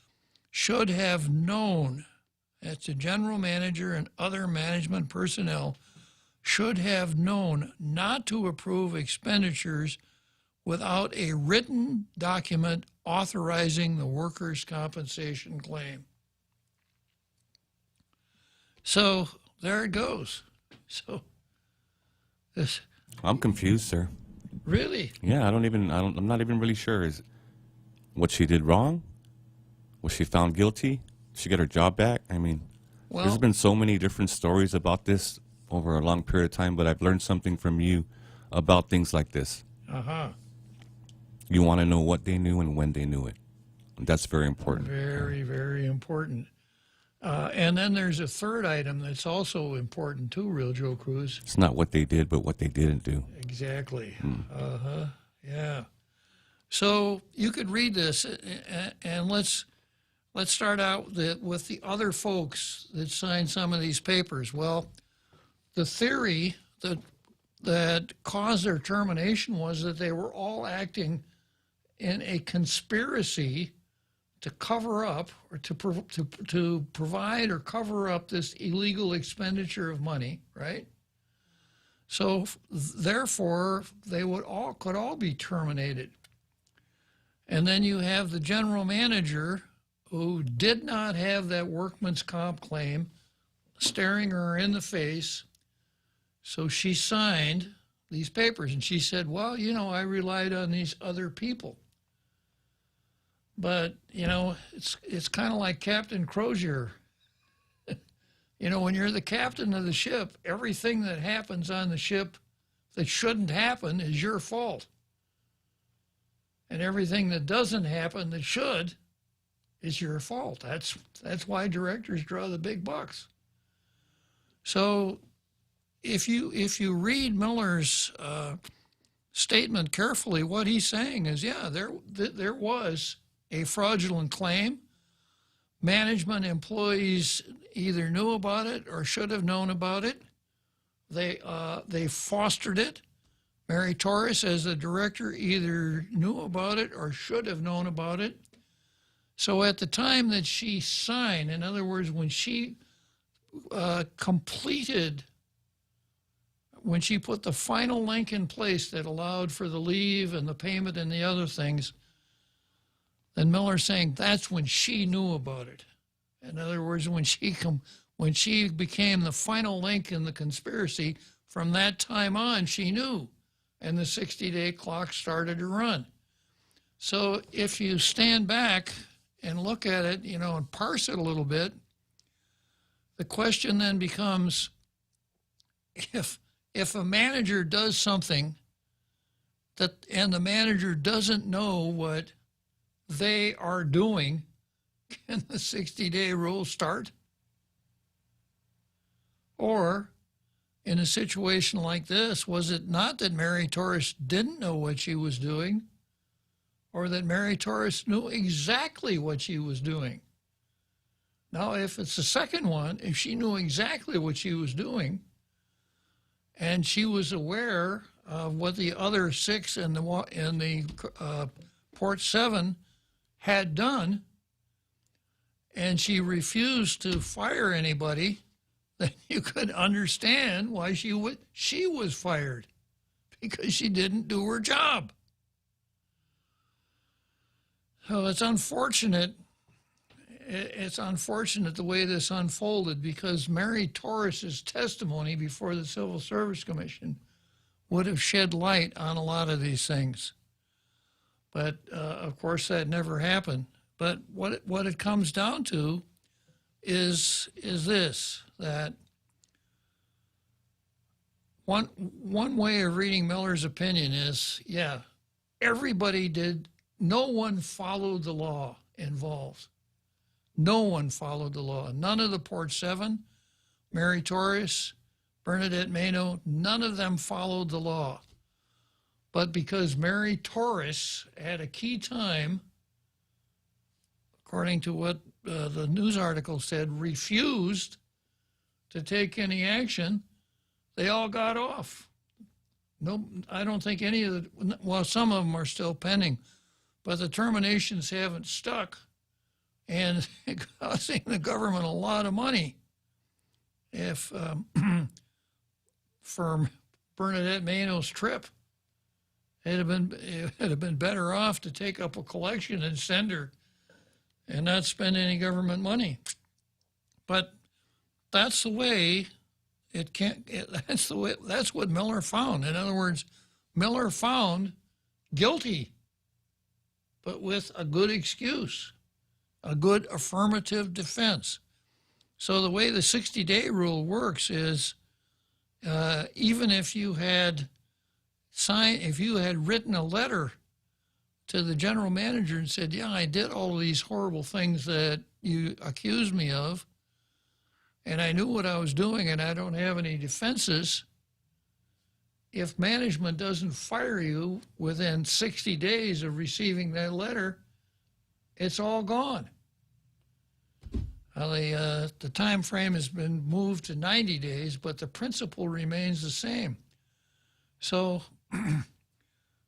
should have known, that's the general manager and other management personnel, should have known not to approve expenditures without a written document authorizing the workers' compensation claim. So there it goes. So this. I'm confused, sir. Really? Yeah, I'm not even really sure. Is what she did wrong? Was she found guilty? Did she get her job back? I mean, there's been so many different stories about this over a long period of time, but I've learned something from you about things like this. Uh-huh. You want to know what they knew and when they knew it. That's very important. Very, very important. And then there's a third item that's also important too, Real Joe Cruz. It's not what they did, but what they didn't do. Exactly. Uh-huh. Yeah. So you could read this, and let's start out with the other folks that signed some of these papers. Well, the theory that caused their termination was that they were all acting in a conspiracy to cover up or to provide or cover up this illegal expenditure of money, right? So therefore, they could all be terminated. And then you have the general manager who did not have that workman's comp claim staring her in the face. So she signed these papers and she said, well, I relied on these other people. But, it's kind of like Captain Crozier. When you're the captain of the ship, everything that happens on the ship that shouldn't happen is your fault. And everything that doesn't happen that should is your fault. That's why directors draw the big bucks. So if you read Miller's statement carefully, what he's saying is, there was a fraudulent claim. Management employees either knew about it or should have known about it. They fostered it. Mary Torres, as the director, either knew about it or should have known about it. So at the time that she signed, in other words, when she when she put the final link in place that allowed for the leave and the payment and the other things, then Miller's saying that's when she knew about it. In other words, when she became the final link in the conspiracy, from that time on, she knew, and the 60-day clock started to run. So if you stand back and look at it, and parse it a little bit, the question then becomes, if a manager does something and the manager doesn't know what they are doing, can the 60-day rule start? Or in a situation like this? Was it not that Mary Torres didn't know what she was doing, or that Mary Torres knew exactly what she was doing? Now, if it's the second one, if she knew exactly what she was doing, and she was aware of what the other 6 in the Port 7 had done, and she refused to fire anybody, then you could understand why she was fired, because she didn't do her job. So it's unfortunate. It's unfortunate the way this unfolded, because Mary Torres's testimony before the Civil Service Commission would have shed light on a lot of these things. But of course that never happened. But what it comes down to is this, that one way of reading Miller's opinion is, yeah, everybody did, no one followed the law involved. No one followed the law. None of the Port 7, Mary Torres, Bernadette Maino, none of them followed the law. But because Mary Torres at a key time, according to what the news article said, refused to take any action, they all got off. No, I don't think any of the, well, some of them are still pending, but the terminations haven't stuck, and costing the government a lot of money. If for Bernadette Maino's trip, it'd have been better off to take up a collection and send her, and not spend any government money. But that's the way it can't. That's the way. That's what Miller found. In other words, Miller found guilty, but with a good excuse, a good affirmative defense. So the way the 60-day rule works is, even if you had written a letter to the general manager and said, yeah, I did all of these horrible things that you accused me of, and I knew what I was doing and I don't have any defenses, if management doesn't fire you within 60 days of receiving that letter, it's all gone. The time frame has been moved to 90 days, but the principle remains the same. So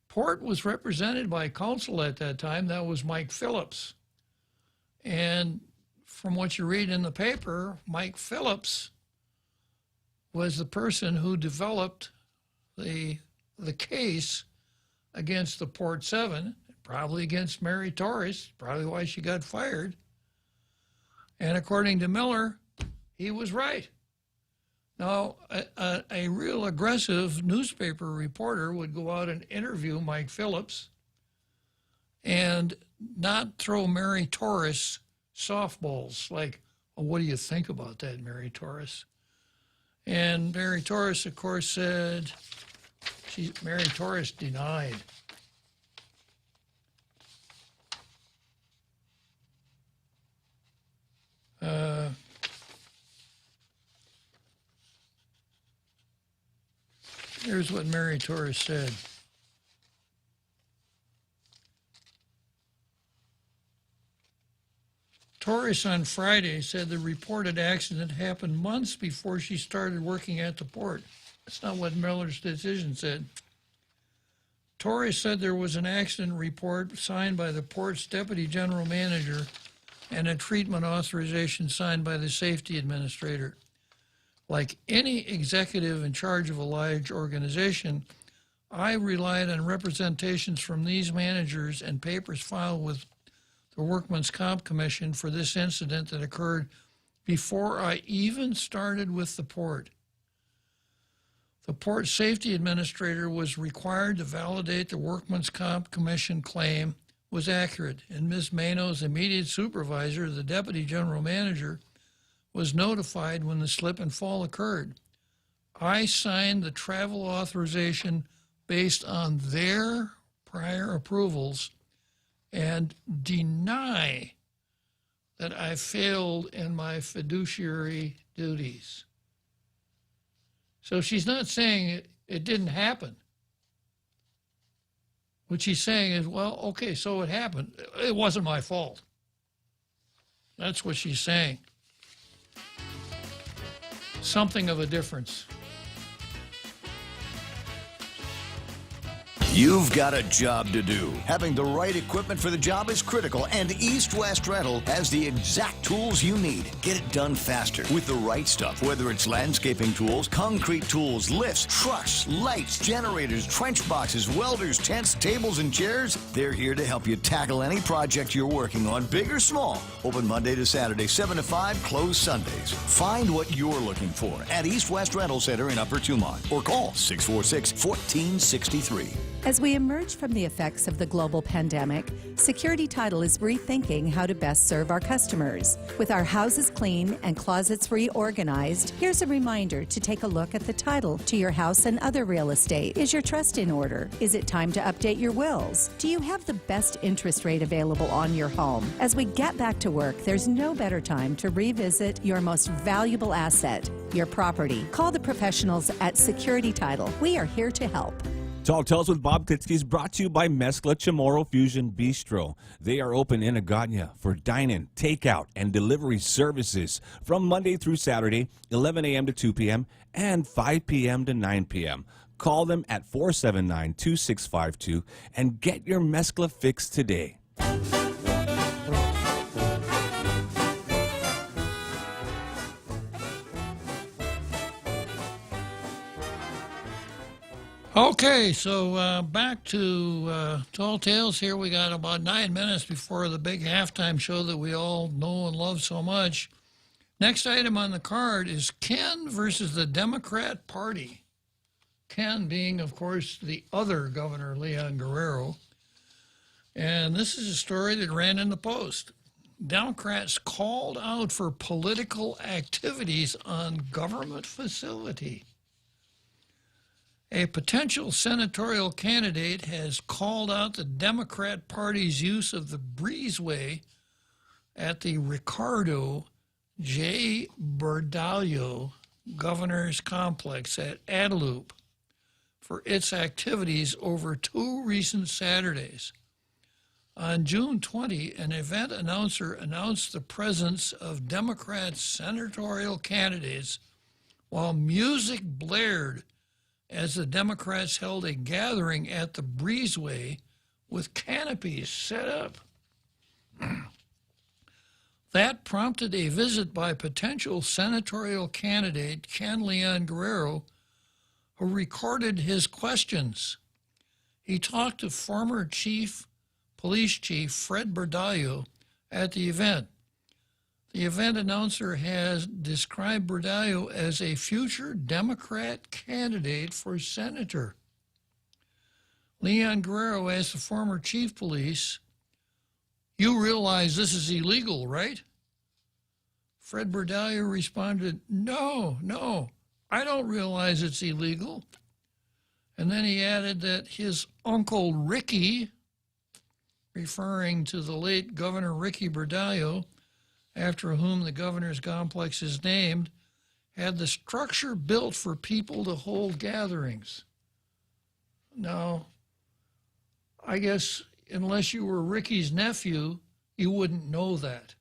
Port was represented by counsel at that time. That was Mike Phillips. And from what you read in the paper, Mike Phillips was the person who developed the case against the Port 7, probably against Mary Torres, probably why she got fired. And according to Miller, he was right. Now, a real aggressive newspaper reporter would go out and interview Mike Phillips and not throw Mary Torres softballs like, oh, what do you think about that, Mary Torres? And Mary Torres, of course, said, Mary Torres denied. Here's what Mary Torres said. Torres on Friday said the reported accident happened months before she started working at the port. That's not what Miller's decision said. Torres said there was an accident report signed by the port's deputy general manager and a treatment authorization signed by the safety administrator. Like any executive in charge of a large organization, I relied on representations from these managers and papers filed with the Workmen's Comp Commission for this incident that occurred before I even started with the port. The Port Safety Administrator was required to validate the Workmen's Comp Commission claim was accurate, and Ms. Maino's immediate supervisor, the Deputy General Manager, was notified when the slip and fall occurred. I signed the travel authorization based on their prior approvals and deny that I failed in my fiduciary duties. So she's not saying it didn't happen. What she's saying is, well, okay, so it happened. It wasn't my fault. That's what she's saying. Something of a difference. You've got a job to do. Having the right equipment for the job is critical, and East West Rental has the exact tools you need. Get it done faster with the right stuff, whether it's landscaping tools, concrete tools, lifts, trucks, lights, generators, trench boxes, welders, tents, tables, and chairs. They're here to help you tackle any project you're working on, big or small. Open Monday to Saturday, 7 to 5, closed Sundays. Find what you're looking for at East West Rental Center in Upper Tumont or call 646-1463. As we emerge from the effects of the global pandemic, Security Title is rethinking how to best serve our customers. With our houses clean and closets reorganized, here's a reminder to take a look at the title to your house and other real estate. Is your trust in order? Is it time to update your wills? Do you have the best interest rate available on your home? As we get back to work, there's no better time to revisit your most valuable asset, your property. Call the professionals at Security Title. We are here to help. Tall Tales with Bob Klitzkie is brought to you by Mezcla Chamorro Fusion Bistro. They are open in Agagna for dine-in, takeout, and delivery services from Monday through Saturday, 11 a.m. to 2 p.m. and 5 p.m. to 9 p.m. Call them at 479-2652 and get your Mezcla fix today. Okay, so back to Tall Tales here. We got about 9 minutes before the big halftime show that we all know and love so much. Next item on the card is Ken versus the Democrat Party. Ken being, of course, the other Governor, Leon Guerrero. And this is a story that ran in the Post. Democrats called out for political activities on government facility. A potential senatorial candidate has called out the Democrat Party's use of the breezeway at the Ricardo J. Berdallo Governor's Complex at Adelup for its activities over 2 recent Saturdays. On June 20, an event announcer announced the presence of Democrat senatorial candidates while music blared as the Democrats held a gathering at the breezeway with canopies set up. That prompted a visit by potential senatorial candidate Ken Leon Guerrero, who recorded his questions. He talked to former Police Chief Fred Berdallo at the event. The event announcer has described Berdallo as a future Democrat candidate for senator. Leon Guerrero asked the former chief police, "You realize this is illegal, right?" Fred Berdallo responded, No, I don't realize it's illegal." And then he added that his uncle Ricky, referring to the late Governor Ricky Berdallo, after whom the governor's complex is named, had the structure built for people to hold gatherings. Now, I guess unless you were Ricky's nephew, you wouldn't know that.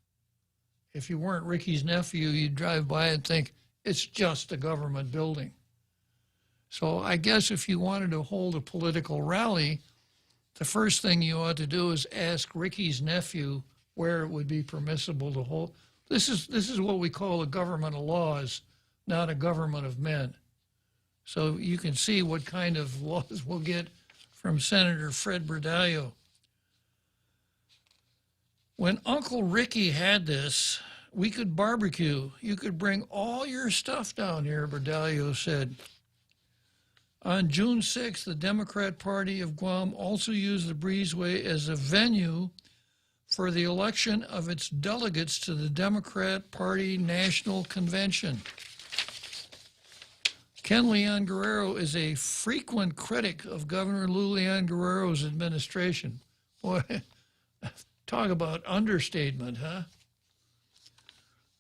If you weren't Ricky's nephew, you'd drive by and think it's just a government building. So I guess if you wanted to hold a political rally, the first thing you ought to do is ask Ricky's nephew where it would be permissible to hold. This is what we call a government of laws, not a government of men. So you can see what kind of laws we'll get from Senator Fred Berdallo. When Uncle Ricky had this, we could barbecue. You could bring all your stuff down here, Berdallo said. On June 6th, the Democrat Party of Guam also used the breezeway as a venue for the election of its delegates to the Democrat Party National Convention. Ken Leon Guerrero is a frequent critic of Governor Lou Leon Guerrero's administration. Boy, talk about understatement, huh?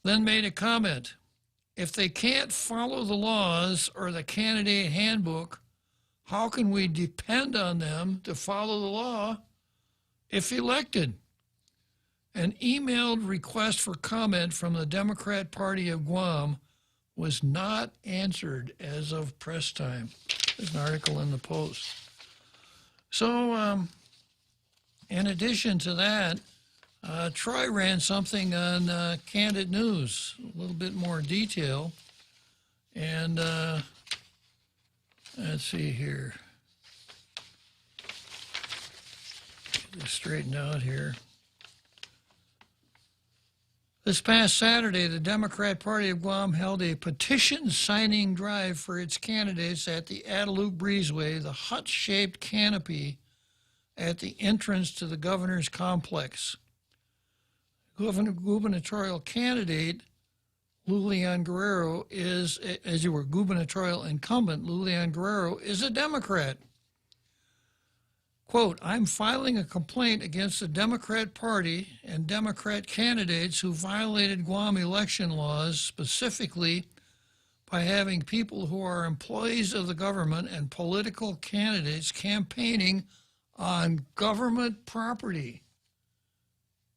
Then made a comment. if they can't follow the laws or the candidate handbook, how can we depend on them to follow the law if elected? An emailed request for comment from the Democrat Party of Guam was not answered as of press time. There's an article in the Post. So, in addition to that, Troy ran something on Candid News, a little bit more detail. And let's see here. Get this straightened out here. This past Saturday, the Democrat Party of Guam held a petition signing drive for its candidates at the Adelup Breezeway, the hut-shaped canopy at the entrance to the governor's complex. Gubernatorial candidate Lulian Guerrero is, as you were gubernatorial incumbent, Lulian Guerrero is a Democrat. Quote, I'm filing a complaint against the Democrat Party and Democrat candidates who violated Guam election laws, specifically by having people who are employees of the government and political candidates campaigning on government property.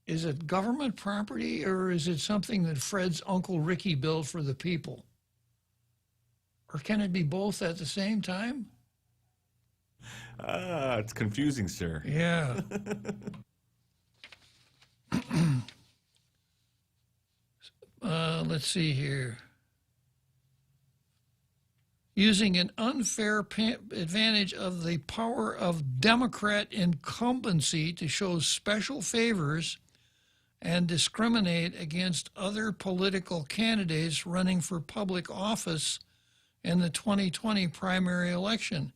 Is it government property, or is it something that Fred's Uncle Ricky built for the people? Or can it be both at the same time? It's confusing, sir. Yeah. Let's see here. Using an unfair advantage of the power of Democrat incumbency to show special favors and discriminate against other political candidates running for public office in the 2020 primary election,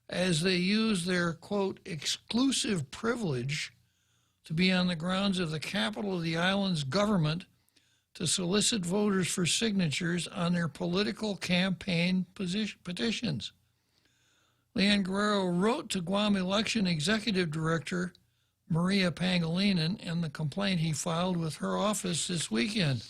as they use their, quote, exclusive privilege to be on the grounds of the capital of the island's government to solicit voters for signatures on their political campaign petitions. Leanne Guerrero wrote to Guam Election Executive Director Maria Pangilinan in the complaint he filed with her office this weekend.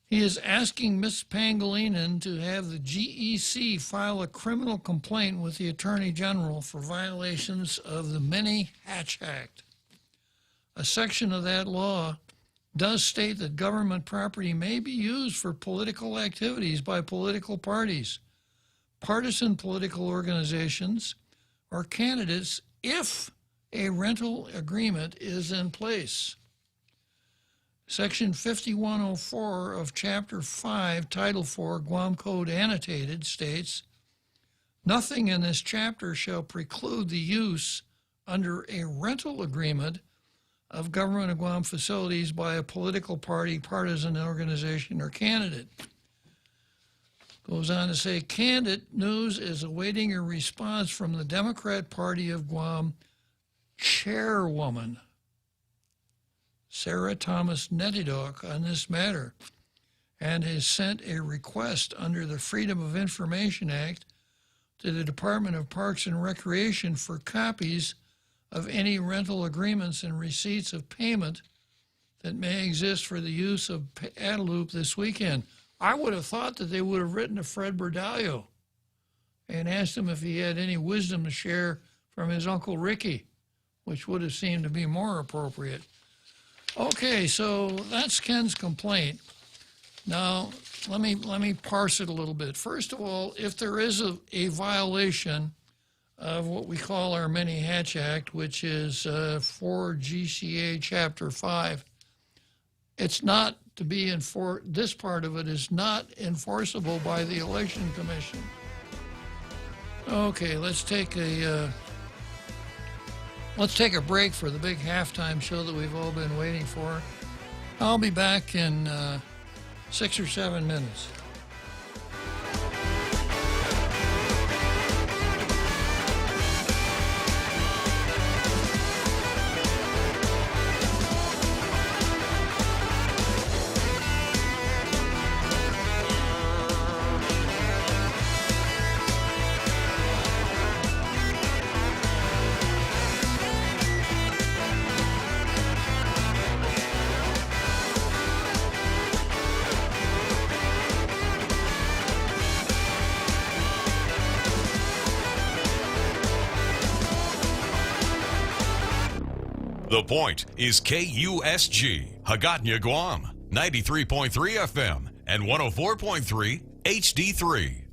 He is asking Ms. Pangilinan to have the GEC file a criminal complaint with the Attorney General for violations of the Many Hatch Act. A section of that law does state that government property may be used for political activities by political parties, partisan political organizations, or candidates if a rental agreement is in place. Section 5104 of Chapter 5, Title 4, Guam Code Annotated states, nothing in this chapter shall preclude the use under a rental agreement of government of Guam facilities by a political party, partisan organization, or candidate. Goes on to say, Candid News is awaiting a response from the Democrat Party of Guam chairwoman, Sarah Thomas Netidok, on this matter, and has sent a request under the Freedom of Information Act to the Department of Parks and Recreation for copies of any rental agreements and receipts of payment that may exist for the use of Adelup this weekend. I would have thought that they would have written to Fred Berdalio and asked him if he had any wisdom to share from his Uncle Ricky, which would have seemed to be more appropriate. Okay, so that's Ken's complaint. Now, let me parse it a little bit. First of all, if there is a violation of what we call our Many Hatch Act, which is 4 GCA Chapter 5, it's not to be enforced. This part of it is not enforceable by the Election Commission. Okay, let's take a break for the big halftime show that we've all been waiting for. I'll be back in 6 or 7 minutes. The Point is KUSG, Hagåtña, Guam, 93.3 FM and 104.3 HD3.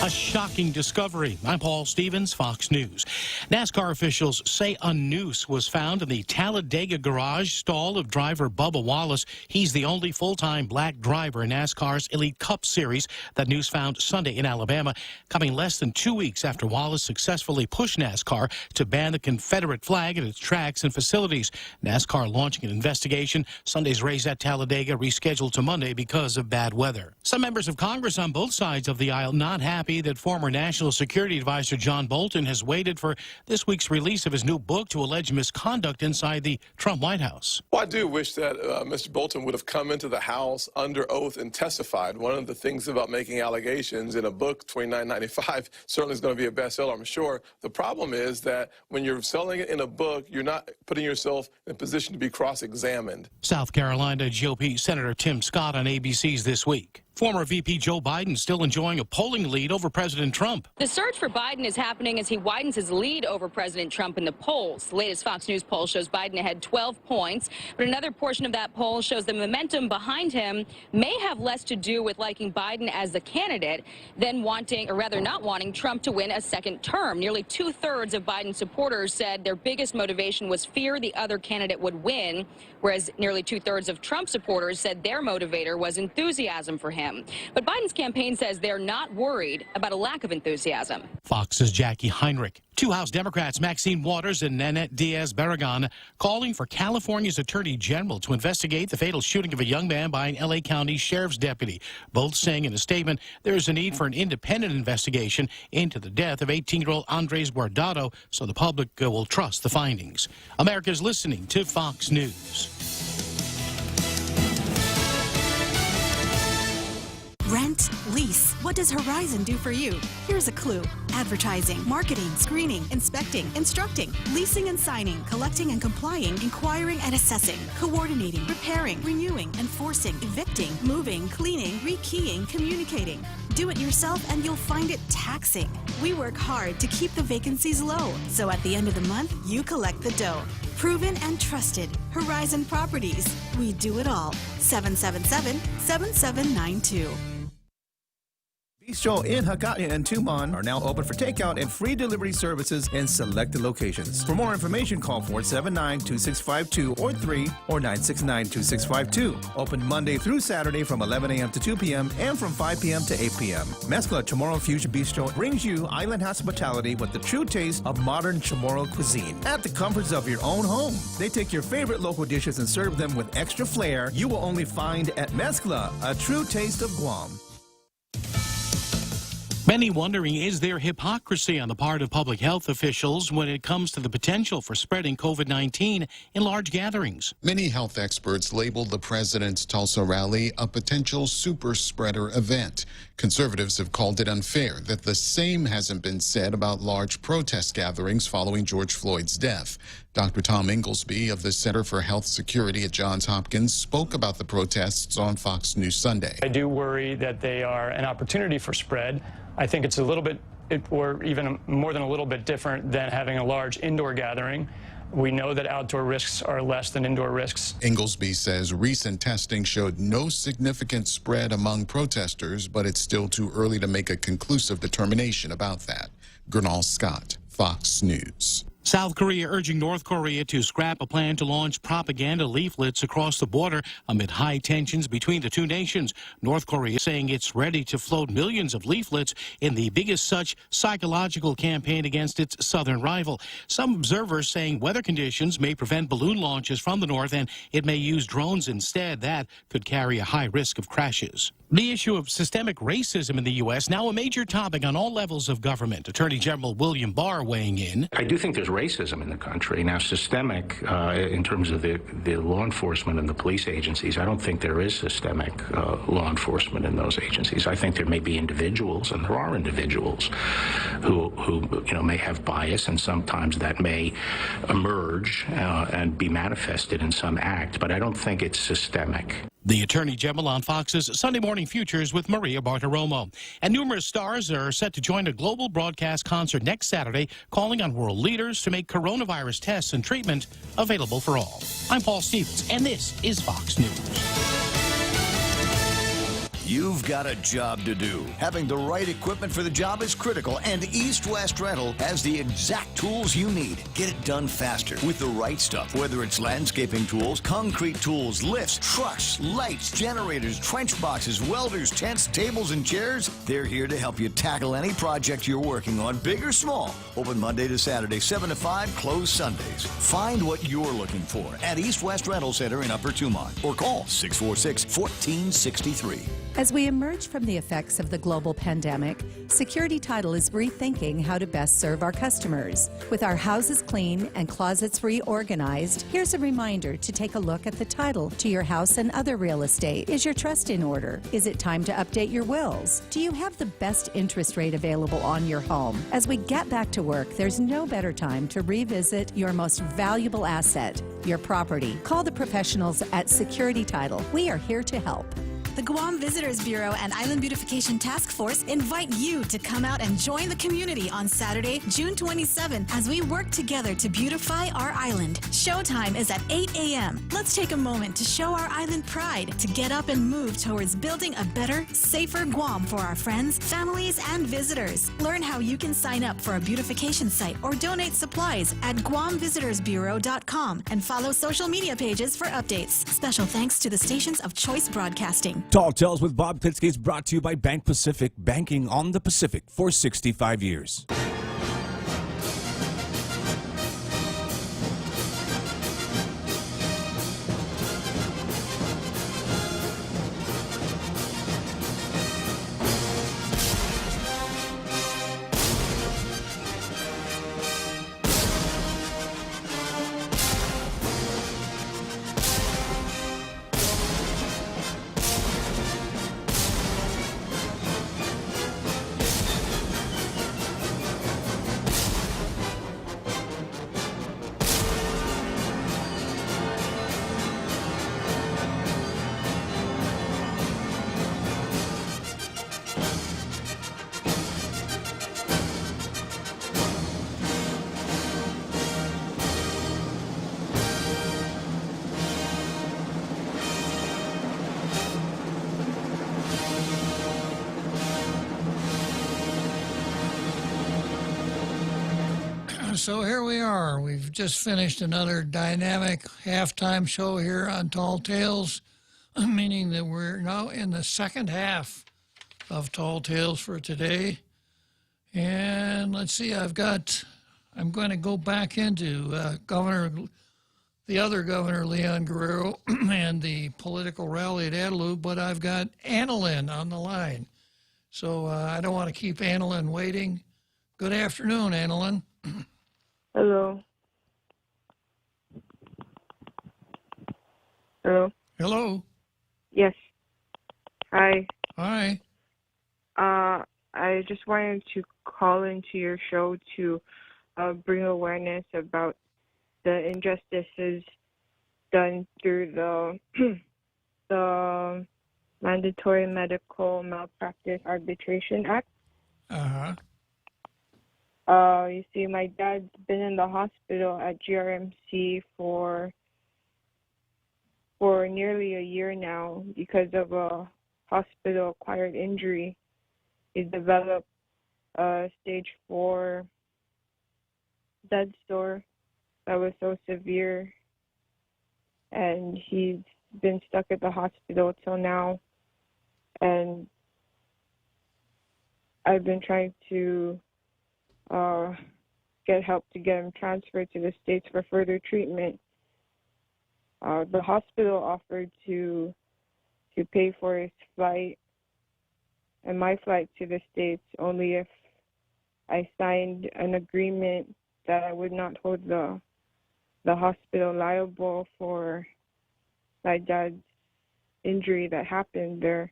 A shocking discovery. I'm Paul Stevens, Fox News. NASCAR officials say a noose was found in the Talladega garage stall of driver Bubba Wallace. He's the only full-time black driver in NASCAR's Elite Cup Series. That news found Sunday in Alabama, coming less than 2 weeks after Wallace successfully pushed NASCAR to ban the Confederate flag at its tracks and facilities. NASCAR launching an investigation. Sunday's race at Talladega rescheduled to Monday because of bad weather. Some members of Congress on both sides of the aisle not happy that former National Security Advisor John Bolton has waited for this week's release of his new book to allege misconduct inside the Trump White House. Well, I do wish that Mr. Bolton would have come into the House under oath and testified. One of the things about making allegations in a book, $29.95, certainly is going to be a bestseller, I'm sure. The problem is that when you're selling it in a book, you're not putting yourself in a position to be cross-examined. South Carolina GOP Senator Tim Scott on ABC's This Week. Former VP Joe Biden still enjoying a polling lead over President Trump. The search for Biden is happening as he widens his lead over President Trump in the polls. The latest Fox News poll shows Biden ahead 12 points, but another portion of that poll shows the momentum behind him may have less to do with liking Biden as the candidate than wanting, or rather not wanting, Trump to win a second term. Nearly 2/3 of Biden supporters said their biggest motivation was fear the other candidate would win, whereas nearly 2/3 of Trump supporters said their motivator was enthusiasm for him. But Biden's campaign says they're not worried about a lack of enthusiasm. Fox's Jackie Heinrich. Two House Democrats, Maxine Waters and Nanette Diaz-Barragan, calling for California's Attorney General to investigate the fatal shooting of a young man by an L.A. County Sheriff's deputy. Both saying in a statement there is a need for an independent investigation into the death of 18-year-old Andres Guardado so the public will trust the findings. America's listening to Fox News. Rent, lease. What does Horizon do for you? Here's a clue. Advertising, marketing, screening, inspecting, instructing, leasing and signing, collecting and complying, inquiring and assessing, coordinating, repairing, renewing, enforcing, evicting, moving, cleaning, rekeying, communicating. Do it yourself and you'll find it taxing. We work hard to keep the vacancies low, so at the end of the month, you collect the dough. Proven and trusted. Horizon Properties. We do it all. 777-7792. Bistro in Hagåtña and Tumon are now open for takeout and free delivery services in selected locations. For more information, call 479-2652 or 3 or 969-2652. Open Monday through Saturday from 11 a.m. to 2 p.m. and from 5 p.m. to 8 p.m. Mezcla Chamorro Fusion Bistro brings you island hospitality with the true taste of modern Chamorro cuisine at the comforts of your own home. They take your favorite local dishes and serve them with extra flair you will only find at Mezcla, a true taste of Guam. Many wondering, is there hypocrisy on the part of public health officials when it comes to the potential for spreading COVID-19 in large gatherings? Many health experts labeled the president's Tulsa rally a potential super spreader event. Conservatives have called it unfair that the same hasn't been said about large protest gatherings following George Floyd's death. Dr. Tom Inglesby of the Center for Health Security at Johns Hopkins spoke about the protests on Fox News Sunday. I do worry that they are an opportunity for spread. I think it's a little bit, or even more than a little bit different than having a large indoor gathering. We know that outdoor risks are less than indoor risks. Inglesby says recent testing showed no significant spread among protesters, but it's still too early to make a conclusive determination about that. Gernal Scott, Fox News. South Korea urging North Korea to scrap a plan to launch propaganda leaflets across the border amid high tensions between the two nations. North Korea saying it's ready to float millions of leaflets in the biggest such psychological campaign against its southern rival. Some observers saying weather conditions may prevent balloon launches from the north and it may use drones instead. That could carry a high risk of crashes. The issue of systemic racism in the U.S. now a major topic on all levels of government. Attorney General William Barr weighing in. I do think there's racism in the country. Now, systemic in terms of the law enforcement and the police agencies, I don't think there is systemic law enforcement in those agencies. I think there may be individuals, and there are individuals, who may have bias, and sometimes that may emerge and be manifested in some act, but I don't think it's systemic. The Attorney General on Fox's Sunday Morning Futures with Maria Bartiromo. And numerous stars are set to join a global broadcast concert next Saturday, calling on world leaders to to make coronavirus tests and treatment available for all. I'm Paul Stevens, and this is Fox News. You've got a job to do. Having the right equipment for the job is critical, and East West Rental has the exact tools you need. Get it done faster with the right stuff, whether it's landscaping tools, concrete tools, lifts, trucks, lights, generators, trench boxes, welders, tents, tables, and chairs. They're here to help you tackle any project you're working on, big or small. Open Monday to Saturday, 7 to 5, closed Sundays. Find what you're looking for at East West Rental Center in Upper Tumont or call 646-1463. As we emerge from the effects of the global pandemic, Security Title is rethinking how to best serve our customers. With our houses clean and closets reorganized, here's a reminder to take a look at the title to your house and other real estate. Is your trust in order? Is it time to update your wills? Do you have the best interest rate available on your home? As we get back to work, there's no better time to revisit your most valuable asset, your property. Call the professionals at Security Title. We are here to help. The Guam Visitors Bureau and Island Beautification Task Force invite you to come out and join the community on Saturday, June 27, as we work together to beautify our island. Showtime is at 8 a.m. Let's take a moment to show our island pride, to get up and move towards building a better, safer Guam for our friends, families, and visitors. Learn how you can sign up for a beautification site or donate supplies at GuamVisitorsBureau.com and follow social media pages for updates. Special thanks to the stations of Choice Broadcasting. Tall Tales with Bob Klitzkie is brought to you by Bank Pacific, banking on the Pacific for 65 years. So here we are. We've just finished another dynamic halftime show here on Tall Tales, meaning that we're now in the second half of Tall Tales for today. And let's see, I'm going to go back into the other Governor, Leon Guerrero, and the political rally at Adelou, but I've got Annalyn on the line. So I don't want to keep Annalyn waiting. Good afternoon, Annalyn. Hello. Hello. Hello. Yes. Hi. Hi. I just wanted to call into your show to bring awareness about the injustices done through the Mandatory Medical Malpractice Arbitration Act. Uh-huh. You see, my dad's been in the hospital at GRMC for nearly a year now because of a hospital-acquired injury. He developed stage 4 dead sore that was so severe, and he's been stuck at the hospital till now. And I've been trying to get help to get him transferred to the States for further treatment. The hospital offered to pay for his flight and my flight to the States only if I signed an agreement that I would not hold the hospital liable for my dad's injury that happened there.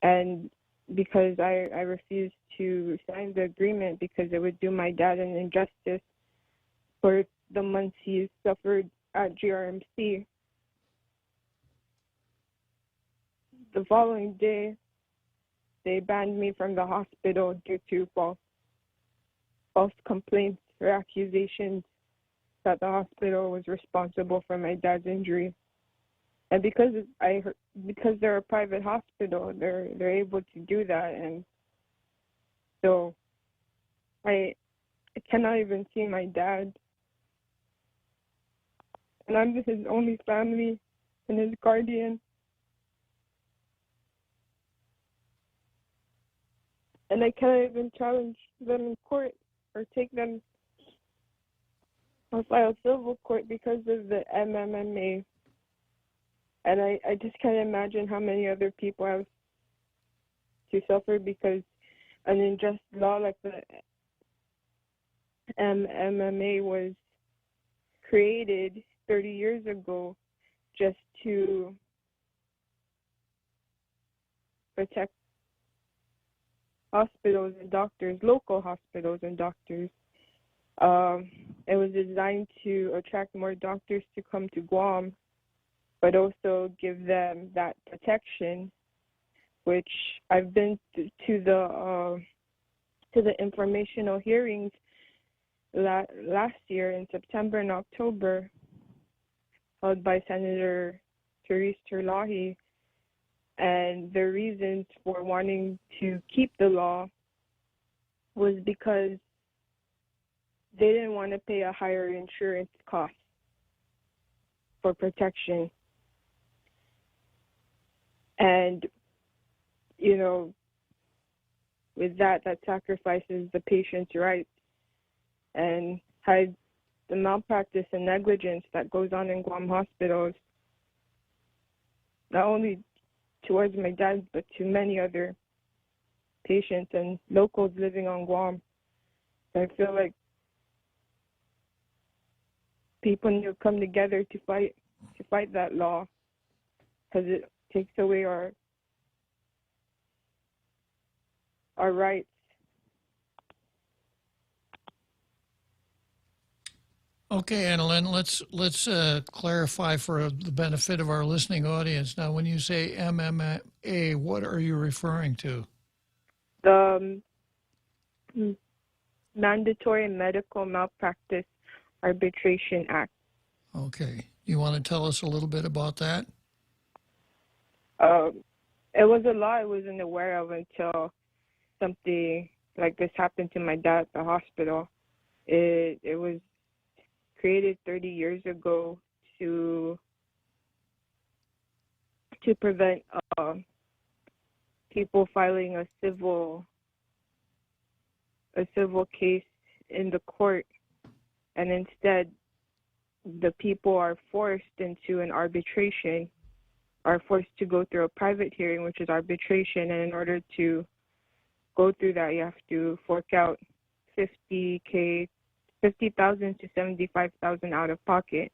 And because I refused to sign the agreement because it would do my dad an injustice for the months he suffered at GRMC. The following day, they banned me from the hospital due to false complaints accusations that the hospital was responsible for my dad's injury. And because they're a private hospital, they're able to do that, and so I cannot even see my dad, and I'm his only family and his guardian. And I cannot even challenge them in court or take them or file civil court because of the MMA. And I just can't imagine how many other people have to suffer because an unjust law like the MMA was created 30 years ago just to protect hospitals and doctors, local hospitals and doctors. It was designed to attract more doctors to come to Guam, but also give them that protection, which I've been to the informational hearings last year in September and October, held by Senator Therese Terlahi, and the reasons for wanting to keep the law was because they didn't want to pay a higher insurance cost for protection. And, you know, with that sacrifices the patient's rights and hides the malpractice and negligence that goes on in Guam hospitals, not only towards my dad, but to many other patients and locals living on Guam. I feel like people need to come together to fight that law, because it takes away our rights. Okay, Annalyn, let's clarify for the benefit of our listening audience. Now, when you say MMA, what are you referring to? The Mandatory Medical Malpractice Arbitration Act. Okay. You want to tell us a little bit about that? It was a law I wasn't aware of until something like this happened to my dad at the hospital. It was created 30 years ago to prevent people filing a civil case in the court, and instead the people are forced into an arbitration, are forced to go through a private hearing, which is arbitration, and in order to go through that, you have to fork out $50,000 to $75,000 out of pocket,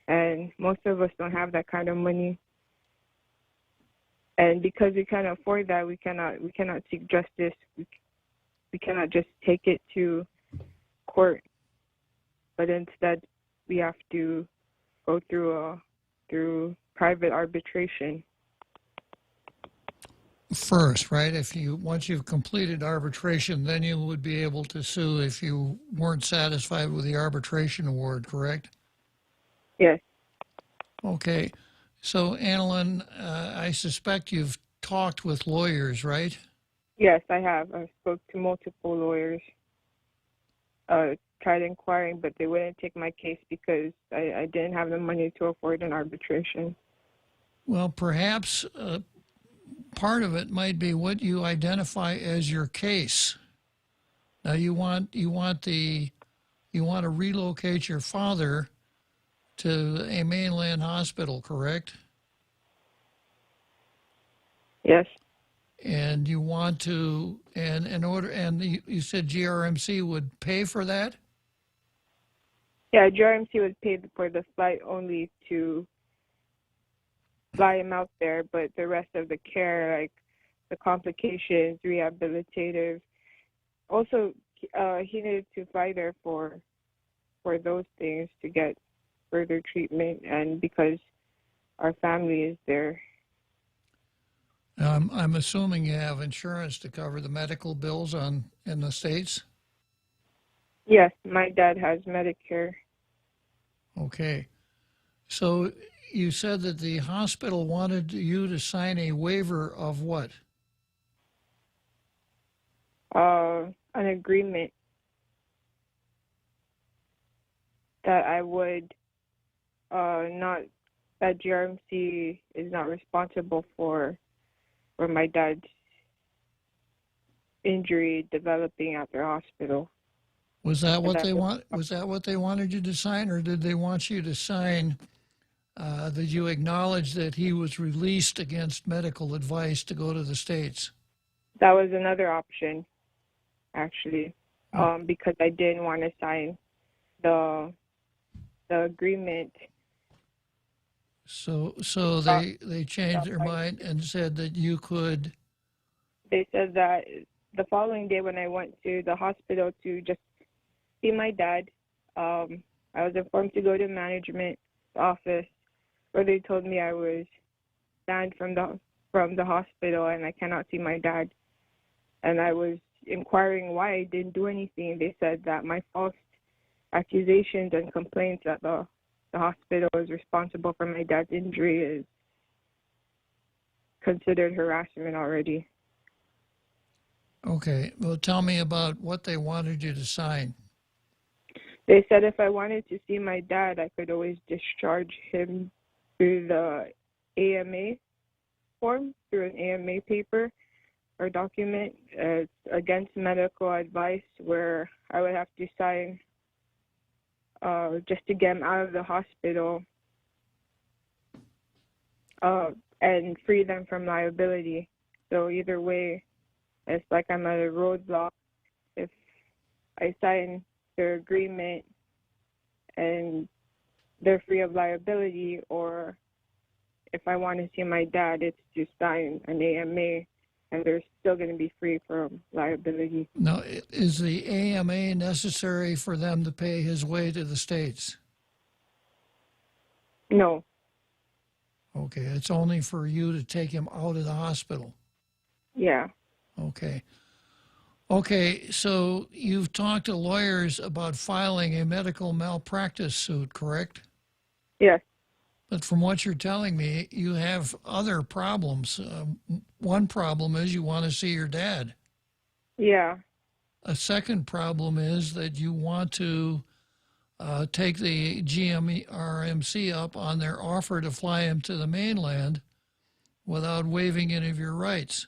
and most of us don't have that kind of money. And because we can't afford that, we cannot seek justice. We cannot just take it to court, but instead we have to go through private arbitration First, right? Once you've completed arbitration, then you would be able to sue if you weren't satisfied with the arbitration award, correct? Yes. Okay. So, Annalyn, I suspect you've talked with lawyers, right? Yes, I have. I spoke to multiple lawyers, tried inquiring, but they wouldn't take my case because I didn't have the money to afford an arbitration. Well, perhaps part of it might be what you identify as your case. Now, you want to relocate your father to a mainland hospital, correct? Yes. And you want to, and you said GRMC would pay for that? Yeah, GRMC would pay for the flight only to fly him out there, but the rest of the care, like the complications, rehabilitative. Also, he needed to fly there for those things to get further treatment, and because our family is there. I'm assuming you have insurance to cover the medical bills in the States? Yes, my dad has Medicare. Okay. So you said that the hospital wanted you to sign a waiver of what? An agreement that I would not, that GRMC is not responsible for my dad's injury developing at their hospital. Was that what they want? Was that what they wanted you to sign, or did they want you to sign that you acknowledge that he was released against medical advice to go to the States? That was another option, actually, because I didn't want to sign the agreement. So they changed their mind and said that you could. They said that the following day when I went to the hospital to just see my dad, I was informed to go to management office, where they told me I was banned from the hospital and I cannot see my dad. And I was inquiring why I didn't do anything. They said that my false accusations and complaints that the hospital is responsible for my dad's injury is considered harassment already. Okay, well, tell me about what they wanted you to sign. They said if I wanted to see my dad, I could always discharge him through the AMA form, through an AMA paper or document. It's against medical advice, where I would have to sign just to get him out of the hospital and free them from liability. So either way, it's like I'm at a roadblock. If I sign their agreement and they're free of liability, or if I want to see my dad, it's to sign an AMA and they're still going to be free from liability. Now, is the AMA necessary for them to pay his way to the States? No. Okay, it's only for you to take him out of the hospital. Yeah. Okay. Okay, so you've talked to lawyers about filing a medical malpractice suit, correct? Yes. But from what you're telling me, you have other problems. One problem is you want to see your dad. Yeah. A second problem is that you want to take the GMRMC up on their offer to fly him to the mainland without waiving any of your rights.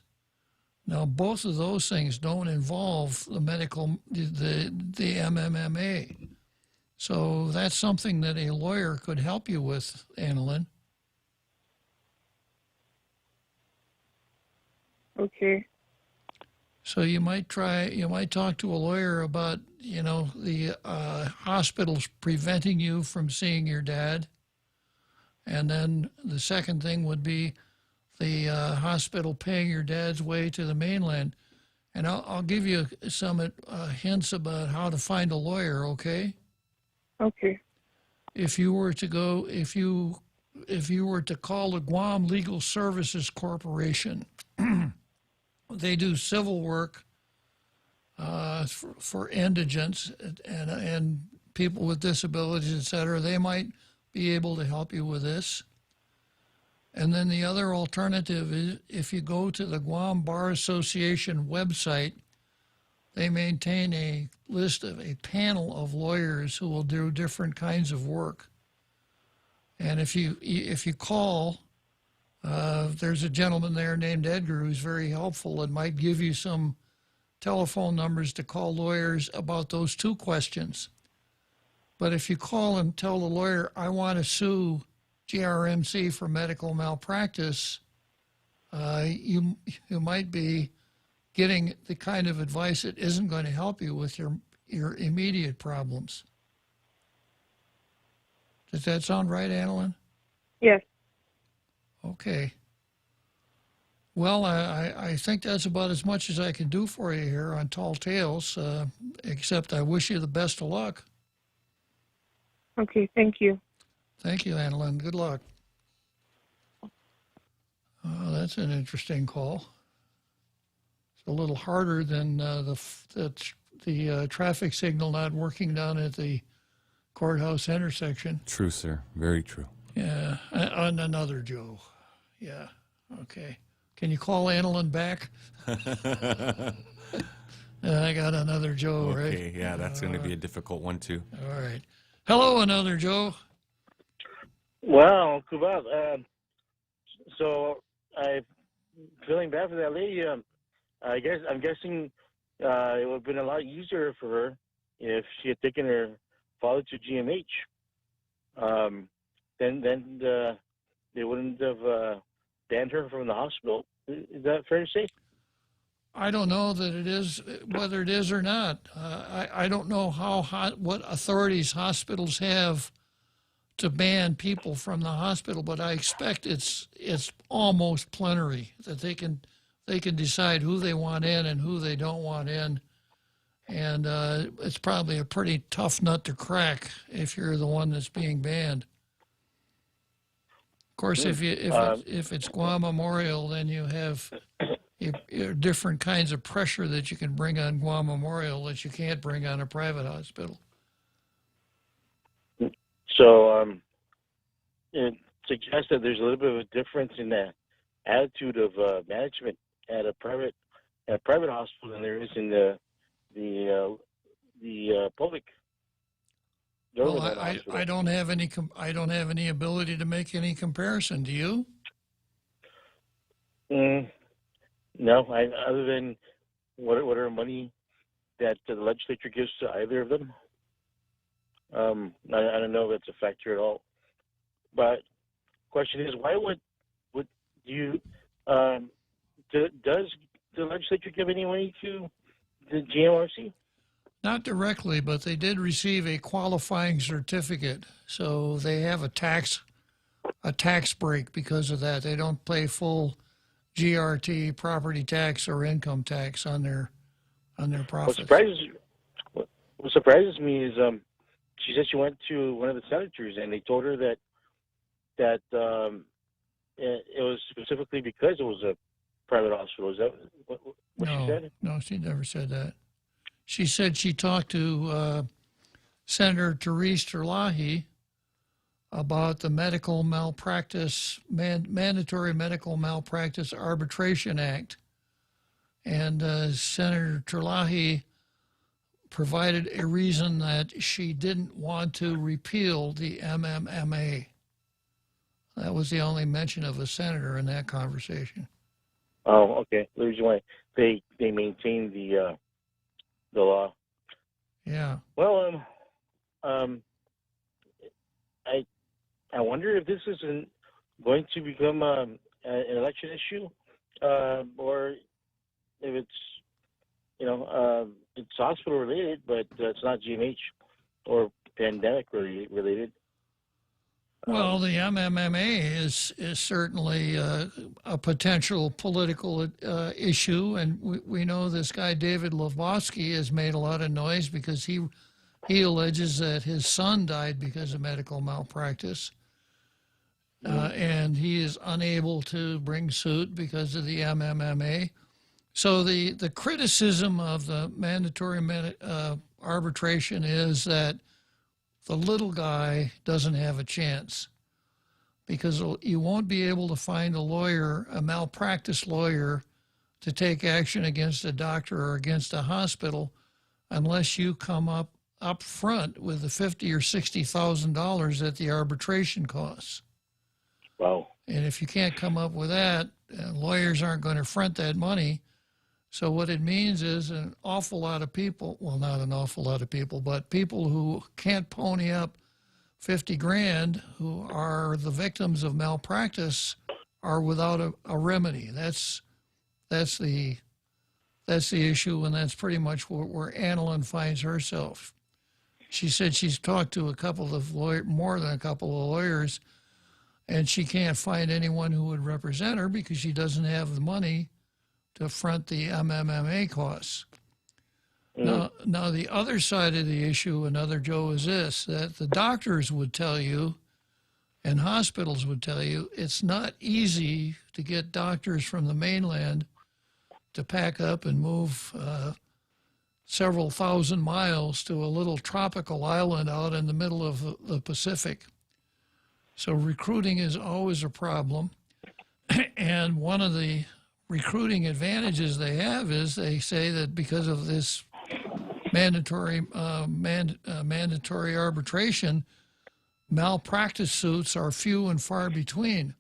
Now, both of those things don't involve the MMMA. So that's something that a lawyer could help you with, Annalyn. Okay. So you might talk to a lawyer about, the hospitals preventing you from seeing your dad. And then the second thing would be the hospital paying your dad's way to the mainland. And I'll give you some hints about how to find a lawyer, okay? Okay. If you were to call the Guam Legal Services Corporation, they do civil work for indigents and people with disabilities, et cetera. They might be able to help you with this. And then the other alternative is if you go to the Guam Bar Association website, they maintain a list of a panel of lawyers who will do different kinds of work. And if you call, there's a gentleman there named Edgar who's very helpful and might give you some telephone numbers to call lawyers about those two questions. But if you call and tell the lawyer, I want to sue GRMC for medical malpractice, you might be getting the kind of advice that isn't going to help you with your immediate problems. Does that sound right, Annalyn? Yes. Okay. Well, I think that's about as much as I can do for you here on Tall Tales, except I wish you the best of luck. Okay, thank you. Thank you, Annalyn. Good luck. Oh, that's an interesting call. It's a little harder than the the traffic signal not working down at the courthouse intersection. True, sir. Very true. Yeah, on another Joe. Yeah, okay. Can you call Annalyn back? I got another Joe, right? Okay, yeah, that's going to be a difficult one, too. All right. Hello, another Joe. Well, Kubal, so I'm feeling bad for that lady. I'm guessing it would have been a lot easier for her if she had taken her father to GMH. Then they wouldn't have banned her from the hospital. Is that fair to say? I don't know that it is, whether it is or not. I don't know what authorities hospitals have to ban people from the hospital, but I expect it's almost plenary, that they can decide who they want in and who they don't want in, and it's probably a pretty tough nut to crack if you're the one that's being banned. Of course, if it's Guam Memorial, then you have different kinds of pressure that you can bring on Guam Memorial that you can't bring on a private hospital. So it suggests that there's a little bit of a difference in the attitude of management at a private hospital than there is in the public. Well, I don't have any ability to make any comparison. Do you? No, other than whatever money that the legislature gives to either of them. I don't know if that's a factor at all. But question is, why would you does the legislature give any money to the GMRC? Not directly, but they did receive a qualifying certificate, so they have a tax break because of that. They don't pay full GRT, property tax, or income tax on their profits. What surprises me is she said she went to one of the senators and they told her that it was specifically because it was a private hospital. Is that what she said? No, she never said that. She said she talked to Senator Therese Terlahi about the medical malpractice, Mandatory Medical Malpractice Arbitration Act. And Senator Terlahi provided a reason that she didn't want to repeal the MMMA. That was the only mention of a senator in that conversation. Oh, okay. The reason why they maintain the law. Yeah. Well, I wonder if this isn't going to become an election issue, or if it's it's hospital related, but it's not GMH or pandemic related. Well, the MMMA is certainly a potential political issue, and we know this guy David Lavosky has made a lot of noise because he alleges that his son died because of medical malpractice, and he is unable to bring suit because of the MMMA. So the criticism of the mandatory arbitration is that the little guy doesn't have a chance because you won't be able to find a malpractice lawyer, to take action against a doctor or against a hospital unless you come up front with the $50,000 or $60,000 that the arbitration costs. Wow. And if you can't come up with that, lawyers aren't going to front that money. So what it means is an awful lot of people, well, not an awful lot of people, but people who can't pony up 50 grand, who are the victims of malpractice, are without a remedy. That's the issue, and that's pretty much where Annalyn finds herself. She said she's talked to more than a couple of lawyers, and she can't find anyone who would represent her because she doesn't have the money to front the MMMA costs. Now, the other side of the issue, another Joe, is this, that the doctors would tell you and hospitals would tell you it's not easy to get doctors from the mainland to pack up and move several thousand miles to a little tropical island out in the middle of the Pacific. So recruiting is always a problem. And one of the recruiting advantages they have is they say that because of this mandatory arbitration, malpractice suits are few and far between.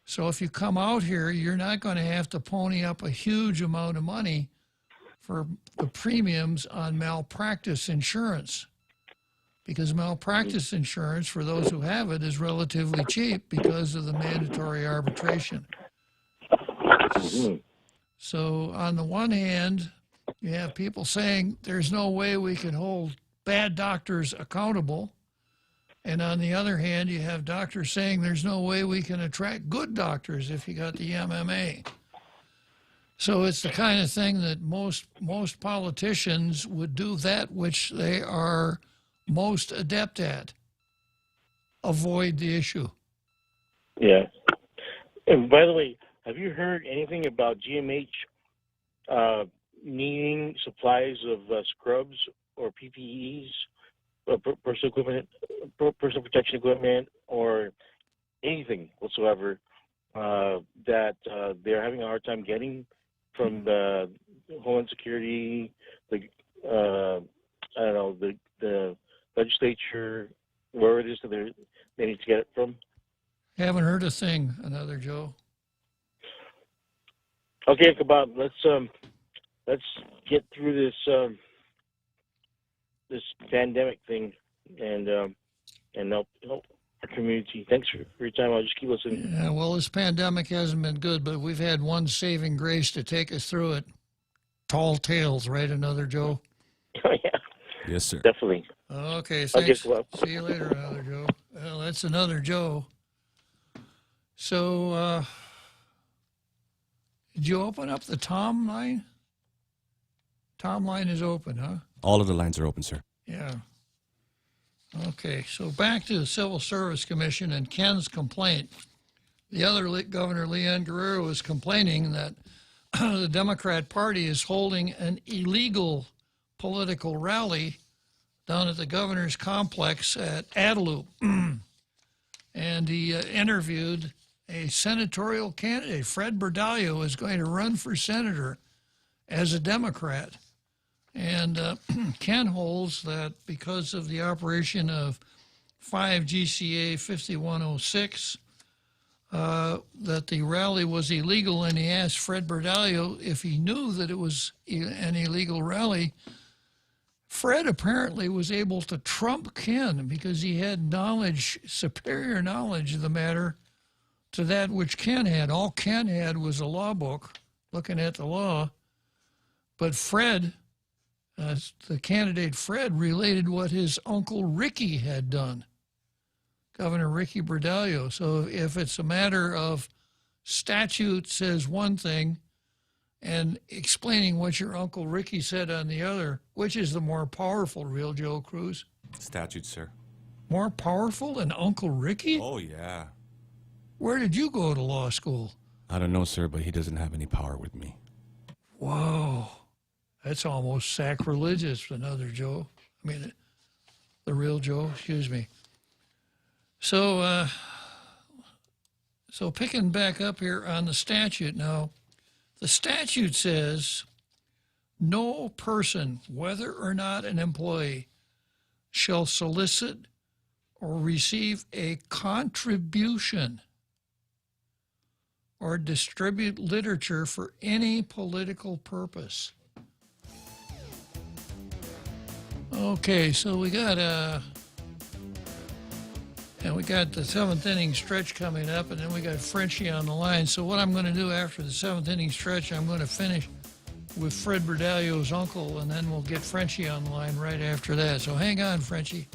So if you come out here, you're not going to have to pony up a huge amount of money for the premiums on malpractice insurance, because malpractice insurance, for those who have it, is relatively cheap because of the mandatory arbitration. So on the one hand, you have people saying there's no way we can hold bad doctors accountable. And on the other hand, you have doctors saying there's no way we can attract good doctors if you got the MMA. So it's the kind of thing that most politicians would do that which they are most adept at. Avoid the issue. Yeah. And by the way, have you heard anything about GMH needing supplies of scrubs or PPEs, personal protection equipment, or anything whatsoever that they're having a hard time getting from the Homeland Security, the legislature, wherever it is that they need to get it from? Haven't heard a thing, another Joe. Okay, Kabab, let's get through this pandemic thing and help our community. Thanks for your time. I'll just keep listening. Yeah, well, this pandemic hasn't been good, but we've had one saving grace to take us through it. Tall tales, right, another Joe? Oh, yeah. Yes, sir. Definitely. Okay, thanks. See you later, another Joe. Well, that's another Joe. So, did you open up the Tom line? Tom line is open, huh? All of the lines are open, sir. Yeah. Okay, so back to the Civil Service Commission and Ken's complaint. The other Governor, Leon Guerrero, is complaining that the Democrat Party is holding an illegal political rally down at the governor's complex at Adelup. And he interviewed a senatorial candidate. Fred Berdallo is going to run for senator as a Democrat. And Ken holds that because of the operation of 5 GCA 5106, that the rally was illegal, and he asked Fred Berdallo if he knew that it was an illegal rally. Fred apparently was able to trump Ken because he had knowledge, superior knowledge of the matter to that which Ken had. All Ken had was a law book looking at the law, but Fred, the candidate Fred, related what his uncle Ricky had done, Governor Ricky Berdallo. So if it's a matter of statute says one thing and explaining what your Uncle Ricky said on the other, which is the more powerful, real Joe Cruz? Statute, sir. More powerful than Uncle Ricky? Oh, yeah. Where did you go to law school? I don't know, sir, but he doesn't have any power with me. Whoa. That's almost sacrilegious, another Joe. I mean, the real Joe, excuse me. So, so picking back up here on the statute now, the statute says no person, whether or not an employee, shall solicit or receive a contribution or distribute literature for any political purpose. Okay, so we got the seventh inning stretch coming up, and then we got Frenchie on the line. So what I'm going to do after the seventh inning stretch, I'm going to finish with Fred Berdallo's uncle, and then we'll get Frenchie on the line right after that. So hang on, Frenchie.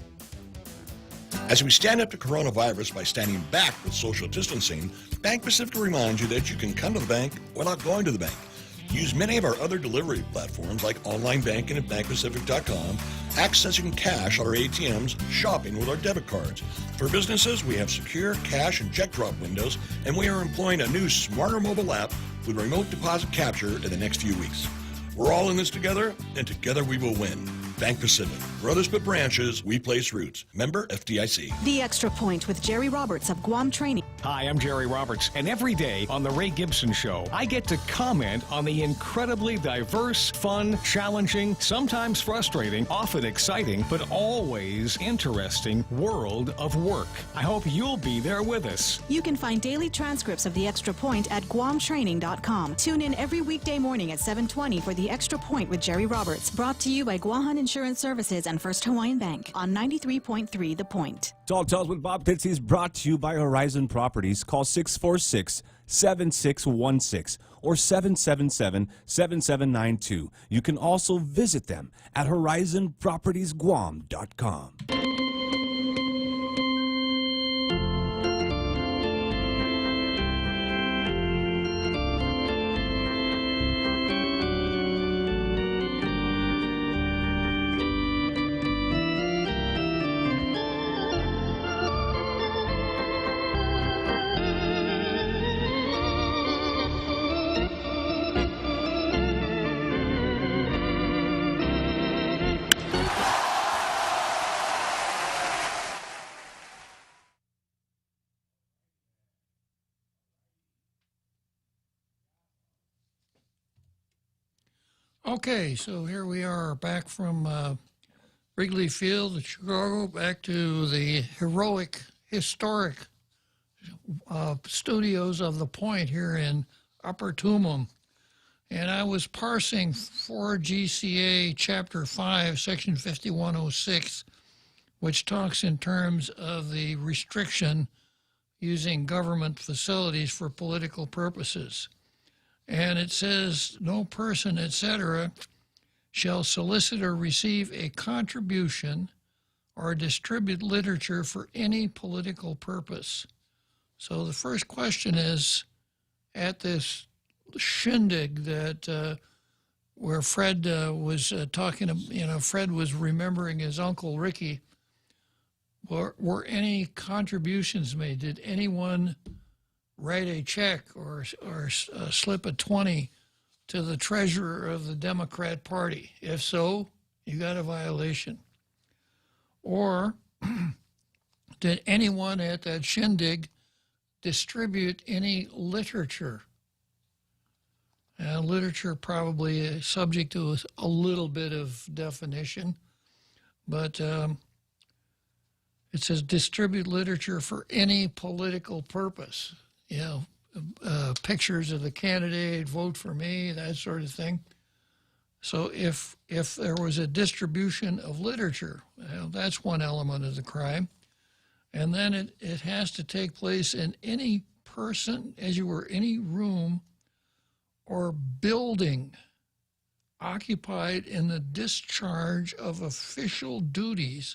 As we stand up to coronavirus by standing back with social distancing, Bank Pacific reminds you that you can come to the bank without going to the bank. Use many of our other delivery platforms like online banking at bankpacific.com, accessing cash at our ATMs, shopping with our debit cards. For businesses, we have secure cash and check drop windows, and we are employing a new smarter mobile app with remote deposit capture in the next few weeks. We're all in this together, and together we will win. Bank Pacific. Brothers put branches, we place roots. Member FDIC. The Extra Point with Jerry Roberts of Guam Training. Hi, I'm Jerry Roberts, and every day on The Ray Gibson Show, I get to comment on the incredibly diverse, fun, challenging, sometimes frustrating, often exciting, but always interesting world of work. I hope you'll be there with us. You can find daily transcripts of The Extra Point at guamtraining.com. Tune in every weekday morning at 7:20 for The Extra Point with Jerry Roberts, brought to you by Guahan Insurance Services and First Hawaiian Bank on 93.3 The Point. Tall Tales with Bob Klitzkie is brought to you by Horizon Properties. Call 646-7616 or 777-7792. You can also visit them at horizonpropertiesguam.com. Okay, so here we are back from Wrigley Field at Chicago, back to the heroic, historic studios of The Point here in Upper Tumum. And I was parsing 4 GCA Chapter 5, Section 5106, which talks in terms of the restriction using government facilities for political purposes. And it says, no person, etc., shall solicit or receive a contribution or distribute literature for any political purpose. So the first question is, at this shindig that where Fred was talking, Fred was remembering his Uncle Ricky, were any contributions made? Did anyone write a check or slip a 20 to the treasurer of the Democrat Party? If so, you got a violation. Or did anyone at that shindig distribute any literature? Literature probably is subject to a little bit of definition, but it says distribute literature for any political purpose. Pictures of the candidate, vote for me, that sort of thing. So if there was a distribution of literature, that's one element of the crime. And then it has to take place in any person, as you were, any room or building occupied in the discharge of official duties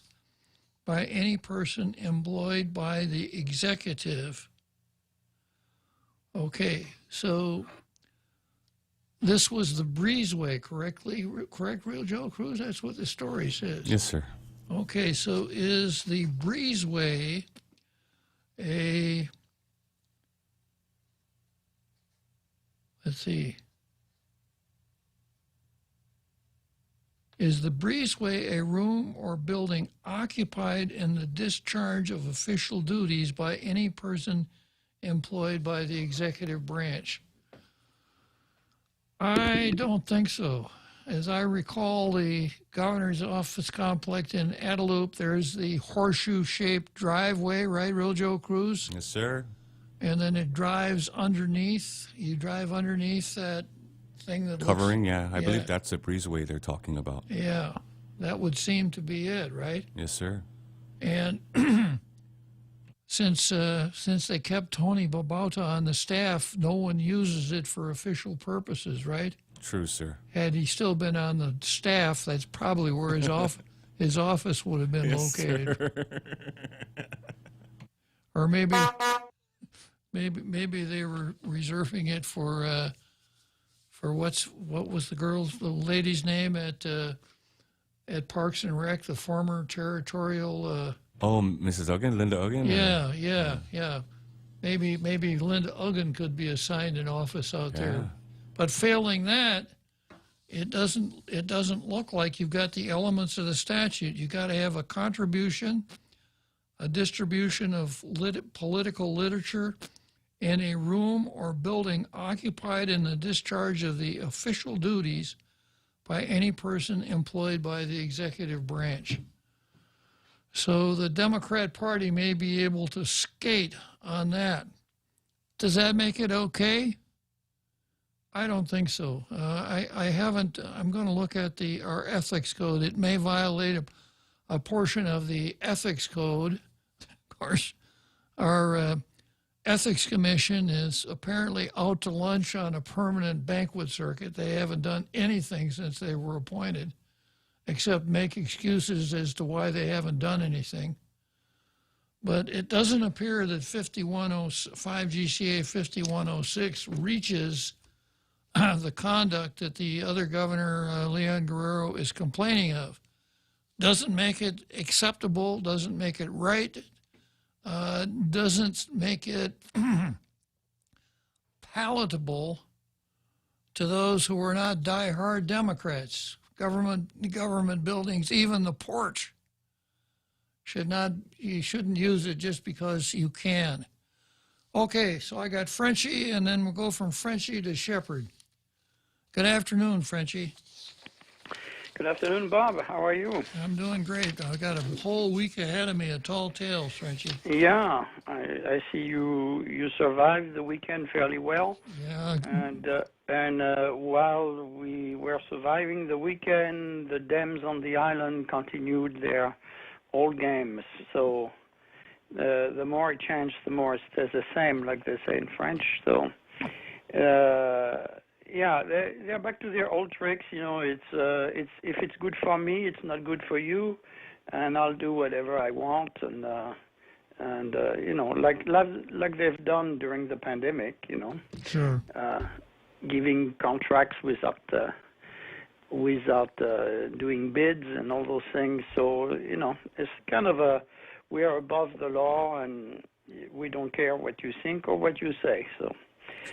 by any person employed by the executive. Okay, so this was the breezeway, correct, Real Joe Cruz? That's what the story says. Yes, sir. Okay, so is the breezeway is the breezeway a room or building occupied in the discharge of official duties by any person employed by the executive branch? I don't think so. As I recall, the governor's office complex in Adelup, there's the horseshoe-shaped driveway, right, Real Joe Cruz? Yes, sir. And then it drives underneath. You drive underneath that thing that Covering, looks, I believe that's the breezeway they're talking about. Yeah, that would seem to be it, right? Yes, sir. And since they kept Tony Babauta on the staff, no one uses it for official purposes, right? True, sir. Had he still been on the staff, that's probably where his office would have been located. Sir. Or maybe they were reserving it for what was the lady's name at Parks and Rec, the former territorial. Mrs. Uggan, Linda Uggan. Yeah. Maybe Linda Uggan could be assigned an office out there. But failing that, it doesn't look like you've got the elements of the statute. You got to have a contribution, a distribution of political literature, in a room or building occupied in the discharge of the official duties by any person employed by the executive branch. So the Democrat Party may be able to skate on that. Does that make it okay? I don't think so. I haven't. I'm going to look at our ethics code. It may violate a portion of the ethics code. Of course, our Ethics Commission is apparently out to lunch on a permanent banquet circuit. They haven't done anything since they were appointed, except make excuses as to why they haven't done anything. But it doesn't appear that 5 GCA 5106 reaches the conduct that the other governor, Leon Guerrero, is complaining of. Doesn't make it acceptable, doesn't make it right, doesn't make it palatable to those who are not die-hard Democrats. Government buildings, even the porch, you shouldn't use it just because you can. Okay, so I got Frenchie, and then we'll go from Frenchie to Shepard. Good afternoon, Frenchie. Good afternoon, Bob. How are you? I'm doing great. I've got a whole week ahead of me of tall tales, Frenchie. Yeah, I see you survived the weekend fairly well. Yeah. And while we were surviving the weekend, the Dems on the island continued their old games. So the more it changes, the more it stays the same, like they say in French. So yeah, they're back to their old tricks. You know, it's if it's good for me, it's not good for you, and I'll do whatever I want, and you know, like they've done during the pandemic. You know, sure. Giving contracts without doing bids and all those things. So you know, it's kind of we are above the law, and we don't care what you think or what you say. So.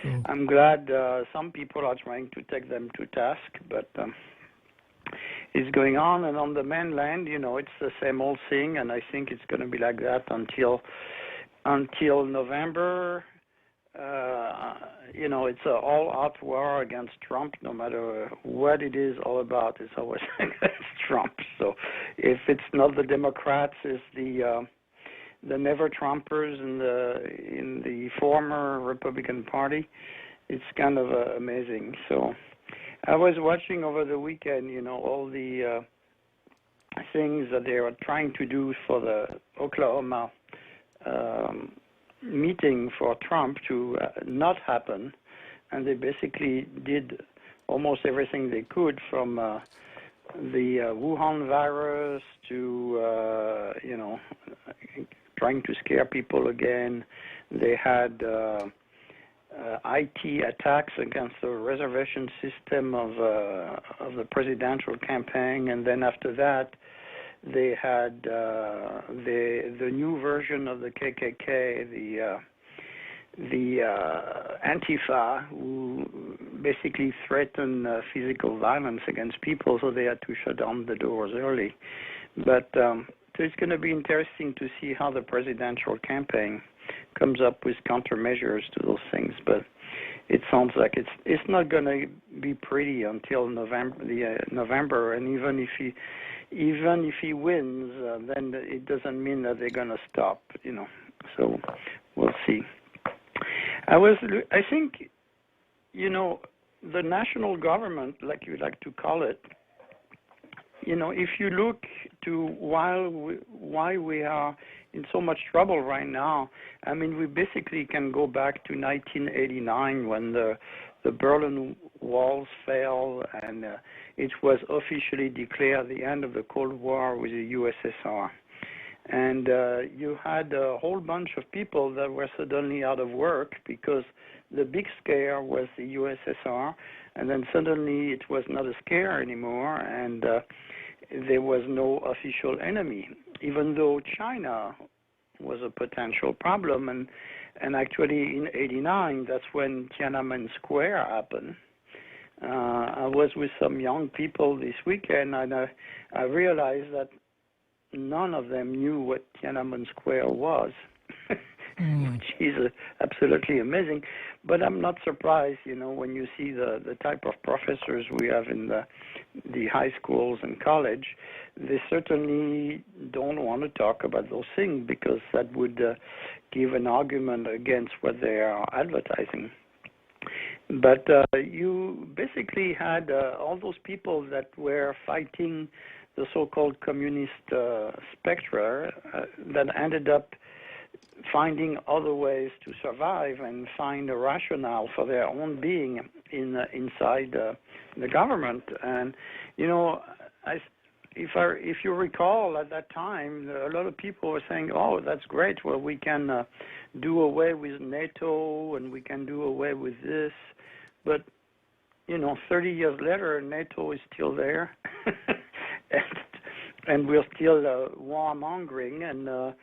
Sure. I'm glad some people are trying to take them to task, but it's going on. And on the mainland, you know, it's the same old thing, and I think it's going to be like that until November. You know, it's an all-out war against Trump. No matter what it is all about, it's always against Trump. So if it's not the Democrats, it's the never-Trumpers in the former Republican Party. It's kind of amazing. So I was watching over the weekend, you know, all the things that they are trying to do for the Oklahoma meeting for Trump to not happen. And they basically did almost everything they could, from the Wuhan virus to, you know, trying to scare people again. They had IT attacks against the reservation system of the presidential campaign, and then after that, they had the new version of the KKK, the Antifa, who basically threatened physical violence against people, so they had to shut down the doors early. But so it's going to be interesting to see how the presidential campaign comes up with countermeasures to those things. But it sounds like it's not going to be pretty until November. And even if he wins, then it doesn't mean that they're going to stop. You know, so we'll see. I think, you know, the national government, like you like to call it, you know, if you look to why we are in so much trouble right now, I mean, we basically can go back to 1989 when the Berlin Walls fell, and it was officially declared the end of the Cold War with the USSR. And you had a whole bunch of people that were suddenly out of work because the big scare was the USSR, and then suddenly it was not a scare anymore, and there was no official enemy, even though China was a potential problem. And actually in '89, that's when Tiananmen Square happened. I was with some young people this weekend, and I realized that none of them knew what Tiananmen Square was, which is absolutely amazing. But I'm not surprised, when you see the type of professors we have in the high schools and college. They certainly don't want to talk about those things because that would give an argument against what they are advertising. But you basically had all those people that were fighting the so-called communist spectra that ended up finding other ways to survive and find a rationale for their own being inside the government. And if you recall, at that time, a lot of people were saying, "Oh, that's great. Well, we can do away with NATO and we can do away with this." But 30 years later, NATO is still there, and we're still warmongering. And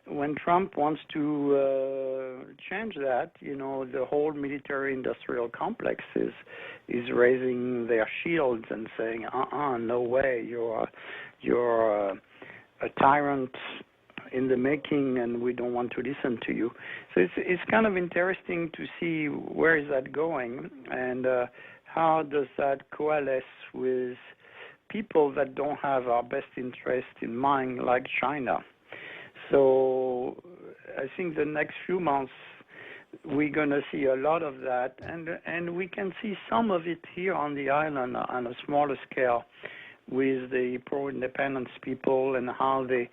when Trump wants to change that, the whole military-industrial complex is raising their shields and saying, no way, you're a tyrant in the making, and we don't want to listen to you. So it's kind of interesting to see where is that going, and how does that coalesce with people that don't have our best interest in mind, like China. So I think the next few months we're going to see a lot of that, and we can see some of it here on the island on a smaller scale with the pro-independence people and how they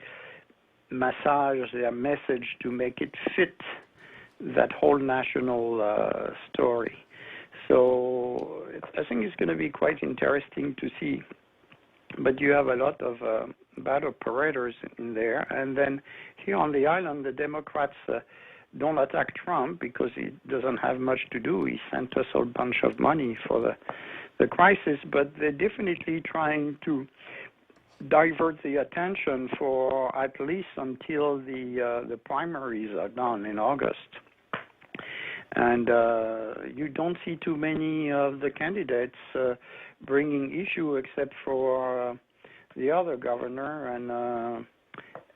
massage their message to make it fit that whole national story. So I think it's going to be quite interesting to see. But you have a lot of bad operators in there. And then here on the island, the Democrats don't attack Trump because he doesn't have much to do. He sent us a bunch of money for the crisis, but they're definitely trying to divert the attention for at least until the primaries are done in August. And you don't see too many of the candidates bringing issue except for the other governor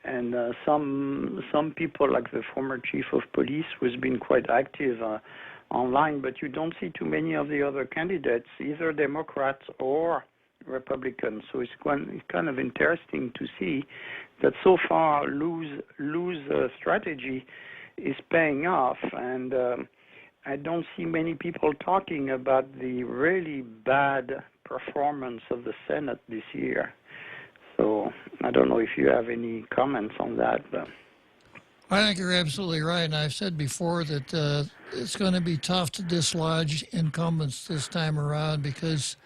and some people like the former chief of police who's been quite active online, but you don't see too many of the other candidates, either Democrats or Republicans. So it's kind of interesting to see that so far lose strategy is paying off, and I don't see many people talking about the really bad performance of the Senate this year. So I don't know if you have any comments on that. But I think you're absolutely right. And I've said before that it's going to be tough to dislodge incumbents this time around because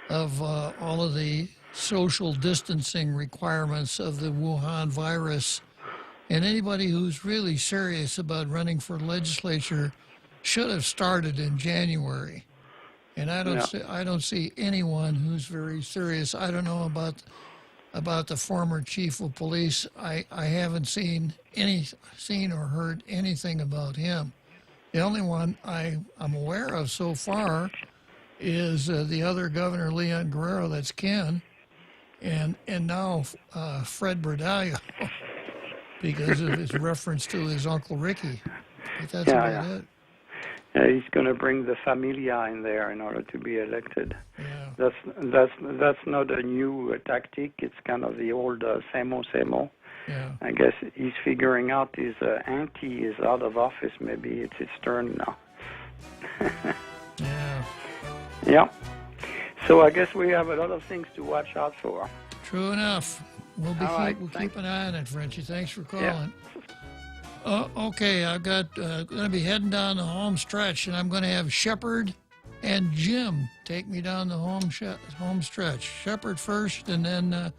of all of the social distancing requirements of the Wuhan virus. And anybody who's really serious about running for legislature should have started in January. And I don't see anyone who's very serious. I don't know about the former chief of police. I haven't seen or heard anything about him. The only one I'm aware of so far is the other governor, Leon Guerrero, that's Ken, and now Fred Berdallo, because of his reference to his Uncle Ricky. But that's about it. He's going to bring the familia in there in order to be elected. Yeah. That's not a new tactic. It's kind of the old same old. Yeah. I guess he's figuring out his auntie is out of office. Maybe it's his turn now. Yeah. Yeah. So I guess we have a lot of things to watch out for. True enough. We'll keep an eye on it, Frenchie. Thanks for calling. Yeah. Okay, I've got going to be heading down the home stretch, and I'm going to have Shepard and Jim take me down the home stretch. Shepard first, and then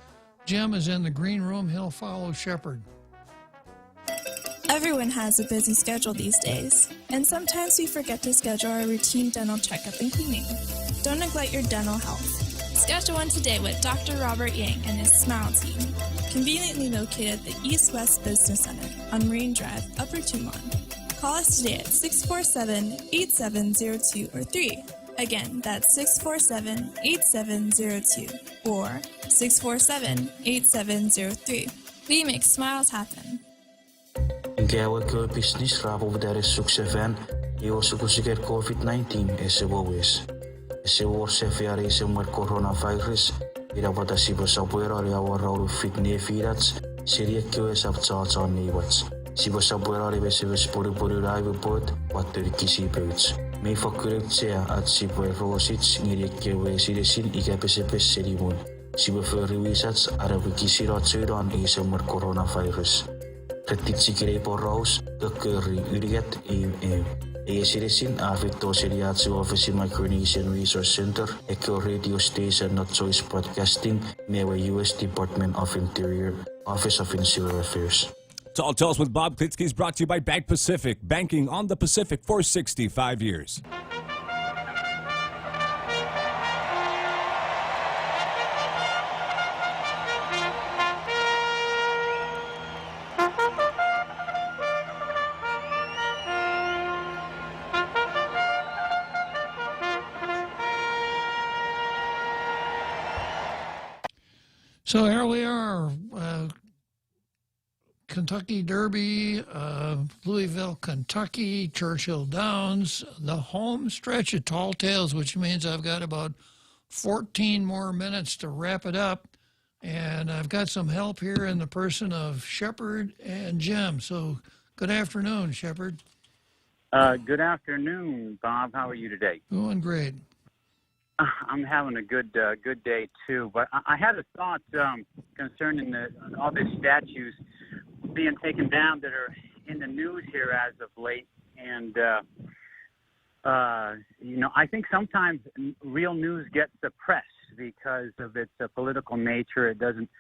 Jim is in the green room. He'll follow Shepard. Everyone has a busy schedule these days, and sometimes we forget to schedule our routine dental checkup and cleaning. Don't neglect your dental health. Schedule one today with Dr. Robert Yang and his Smile Team, conveniently located at the East West Business Center on Marine Drive, Upper Tumon. Call us today at 647-8702 or 3, Again, that's 647-8702 or 647-8703. We make smiles happen. Gäwä business ravu där succesen i osukusiker COVID-19 esewowes. Esewose fiari semwer coronavirus ira vada sibo sabuera ria warau fitne firats seria kyo esaptsa niwats. Sibo sabuera ria seves puri raive bot watter kisi boots. Me fakureutsia at sibo rosits niri kyo siresin ikapesepes serimun. Sibo feriwisats arabu kisi ratsuran i semwer coronavirus. Klitzkie porraus kakeri yriät Esiresin avitto seriatsi Office Micronesian Resource Center, Echo Radio Station Not Choice Broadcasting, Mewa U.S. Department of Interior, Office of Insular Affairs. Tall Tales with Bob Klitzkie is brought to you by Bank Pacific, banking on the Pacific for 65 years. So here we are, Kentucky Derby, Louisville, Kentucky, Churchill Downs, the home stretch of Tall Tales, which means I've got about 14 more minutes to wrap it up. And I've got some help here in the person of Shepard and Jim. So good afternoon, Shepard. Good afternoon, Bob. How are you today? Doing great. I'm having a good day too. But I had a thought concerning all these statues being taken down that are in the news here as of late, and I think sometimes real news gets suppressed because of its political nature. It doesn't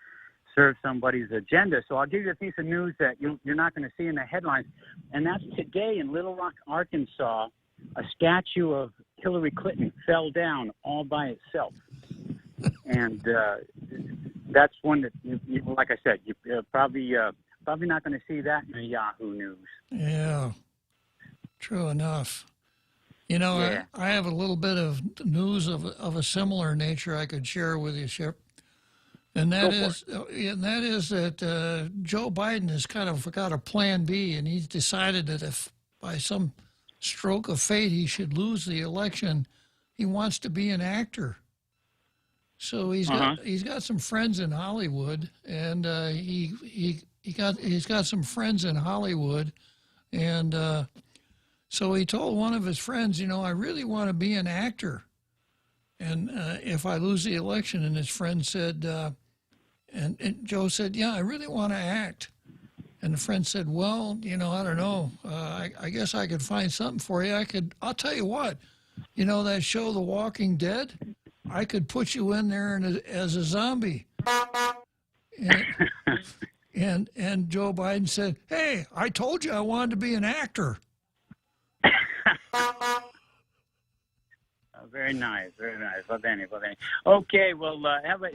serve somebody's agenda. So I'll give you a piece of news that you're not going to see in the headlines, and that's today in Little Rock, Arkansas. A statue of Hillary Clinton fell down all by itself. And that's one that, like I said, you're probably not going to see that in the Yahoo News. Yeah, true enough. You know, Yeah. I have a little bit of news of a similar nature I could share with you, Shep. And that is that Joe Biden has kind of got a plan B, and he's decided that if by some stroke of fate he should lose the election, he wants to be an actor. So he's got some friends in Hollywood, and he's got some friends in Hollywood, and so he told one of his friends, I really want to be an actor, and if I lose the election. And his friend said, and Joe said, yeah, I really want to act. And the friend said, well, I don't know. I guess I could find something for you. I'll tell you what, that show, The Walking Dead, I could put you in there as a zombie. And Joe Biden said, hey, I told you I wanted to be an actor. Very nice, very nice. Well, then. Okay, well,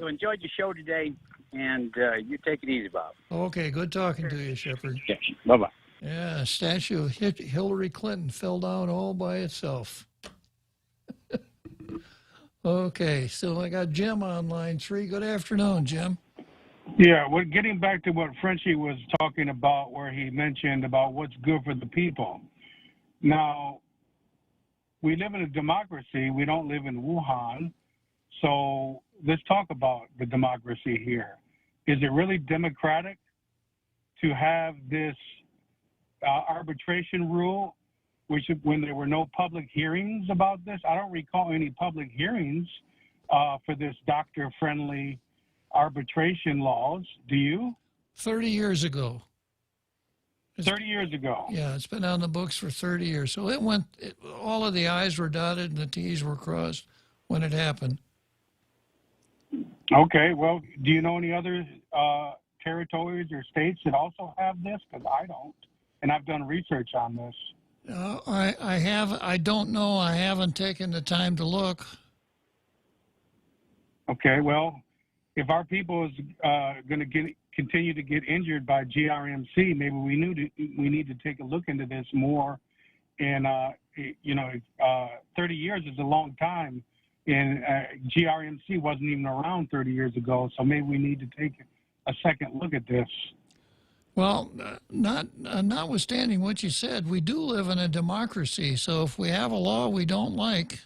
enjoyed your show today, and you take it easy, Bob. Okay, good talking to you, Shepard. Yes, bye-bye. Yeah, statue of Hillary Clinton fell down all by itself. Okay, so I got Jim on line 3. Good afternoon, Jim. Yeah, getting back to what Frenchie was talking about, where he mentioned about what's good for the people. Now, we live in a democracy. We don't live in Wuhan. So let's talk about the democracy here. Is it really democratic to have this arbitration rule, which when there were no public hearings about this? I don't recall any public hearings for this doctor-friendly arbitration laws. Do you? 30 years ago. 30 years ago. Yeah, it's been on the books for 30 years. So all of the I's were dotted and the T's were crossed when it happened. Okay, well, do you know any other territories or states that also have this? Because I don't, and I've done research on this. I don't know. I haven't taken the time to look. Okay, well, if our people is going to continue to get injured by GRMC, maybe we need to take a look into this more And 30 years is a long time. And GRMC wasn't even around 30 years ago, so maybe we need to take a second look at this. Well, notwithstanding what you said, we do live in a democracy. So if we have a law we don't like,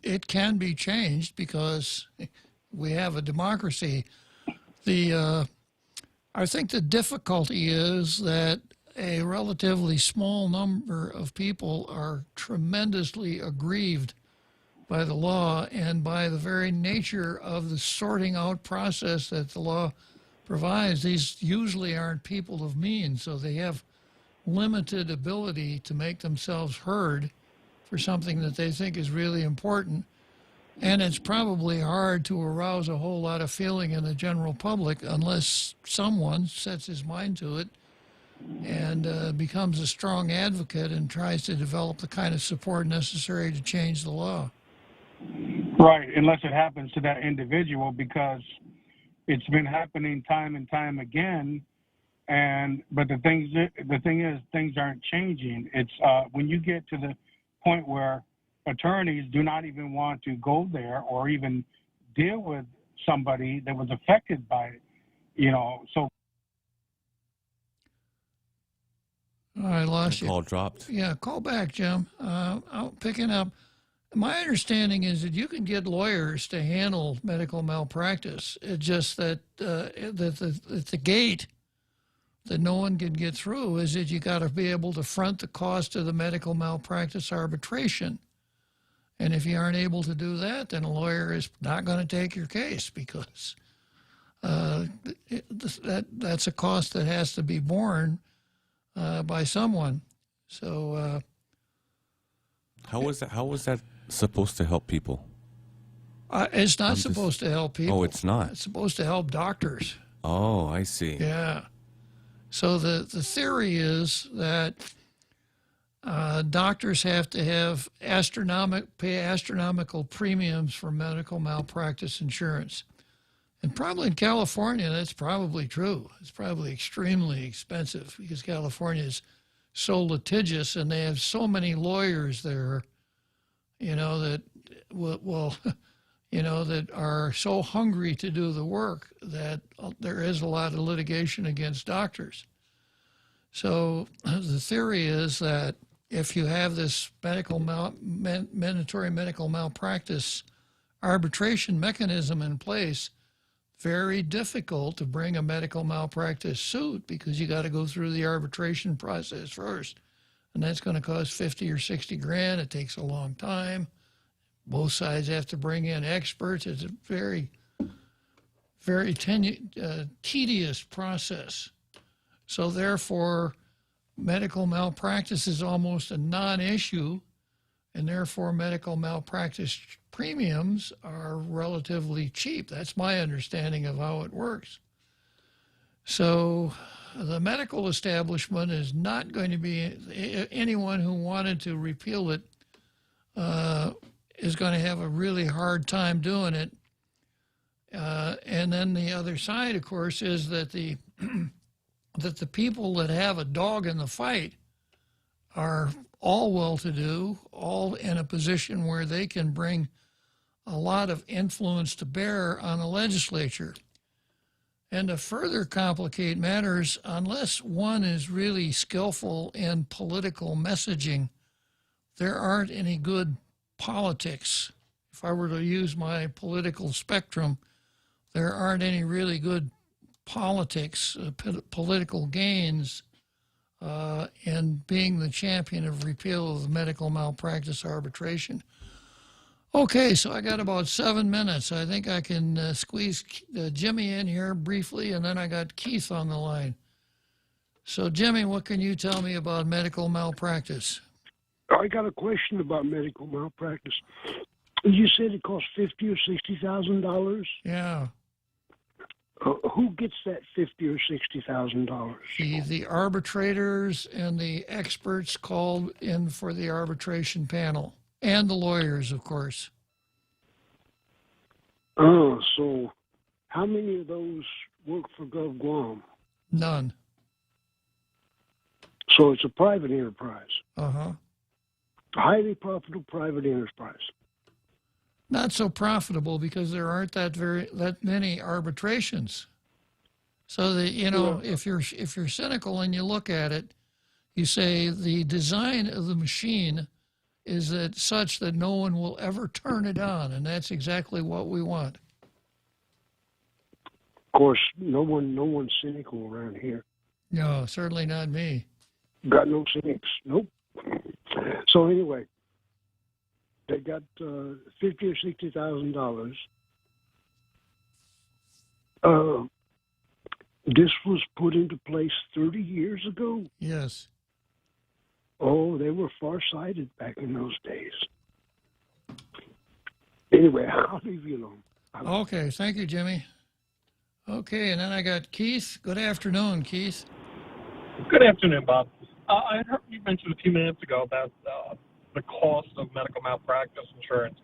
it can be changed because we have a democracy. I think the difficulty is that a relatively small number of people are tremendously aggrieved by the law and by the very nature of the sorting out process that the law provides. These usually aren't people of means, so they have limited ability to make themselves heard for something that they think is really important. And it's probably hard to arouse a whole lot of feeling in the general public unless someone sets his mind to it and becomes a strong advocate and tries to develop the kind of support necessary to change the law. Right, unless it happens to that individual, because it's been happening time and time again. But the thing is, things aren't changing. It's when you get to the point where attorneys do not even want to go there or even deal with somebody that was affected by it, so. I lost you. Call dropped. Yeah, call back, Jim. I'll picking up. My understanding is that you can get lawyers to handle medical malpractice. It's just that the gate that no one can get through is that you got to be able to front the cost of the medical malpractice arbitration. And if you aren't able to do that, then a lawyer is not going to take your case because that's a cost that has to be borne by someone. So how was that supposed to help people? It's not supposed to help people. Oh, it's not. It's supposed to help doctors. Oh, I see. Yeah. So the theory is that doctors have to have pay astronomical premiums for medical malpractice insurance. And probably in California, that's probably true. It's probably extremely expensive because California is so litigious and they have so many lawyers there, that that are so hungry to do the work that there is a lot of litigation against doctors. So the theory is that if you have this mandatory medical malpractice arbitration mechanism in place, very difficult to bring a medical malpractice suit because you got to go through the arbitration process first. And that's going to cost 50 or 60 grand. It takes a long time. Both sides have to bring in experts. It's a very, very tedious process. So therefore, medical malpractice is almost a non-issue, and therefore medical malpractice premiums are relatively cheap. That's my understanding of how it works. So the medical establishment is not going to be, anyone who wanted to repeal it is going to have a really hard time doing it. And then the other side, of course, is that the people that have a dog in the fight are all well-to-do, all in a position where they can bring a lot of influence to bear on the legislature. And to further complicate matters, unless one is really skillful in political messaging, there aren't any good politics. If I were to use my political spectrum, there aren't any really good politics, political gains in being the champion of repeal of the medical malpractice arbitration. Okay, so I got about 7 minutes. I think I can squeeze Jimmy in here briefly, and then I got Keith on the line. So, Jimmy, what can you tell me about medical malpractice? I got a question about medical malpractice. You said it costs $50,000 or $60,000. Yeah. Who gets that $50,000 or $60,000? The arbitrators and the experts called in for the arbitration panel, and the lawyers, of course. Oh, so how many of those work for Gov Guam? None. So it's a private enterprise. Uh-huh. Highly profitable private enterprise. Not so profitable because there aren't that many arbitrations. So that, you know, if you're cynical and you look at it, you say the design of the machine is that such that no one will ever turn it on, and that's exactly what we want. Of course, no one's cynical around here. No, certainly not me. Got no cynics. Nope. So anyway, they got $50,000 or $60,000. This was put into place 30 years ago. Yes. Oh, they were far-sighted back in those days. Anyway, I'll leave you alone. Okay, thank you, Jimmy. Okay, and then I got Keith. Good afternoon, Keith. Good afternoon, Bob. I heard you mentioned a few minutes ago about the cost of medical malpractice insurance.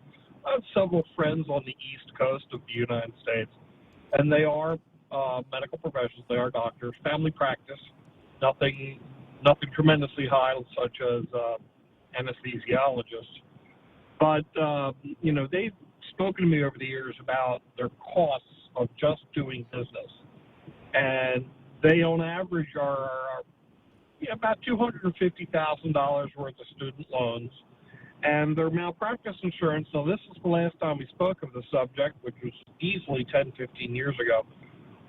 I have several friends on the East Coast of the United States, and they are medical professionals. They are doctors, family practice, nothing tremendously high, such as anesthesiologists. But, you know, they've spoken to me over the years about their costs of just doing business. And they, on average, are about $250,000 worth of student loans. And their malpractice insurance, so this is the last time we spoke of the subject, which was easily 10, 15 years ago,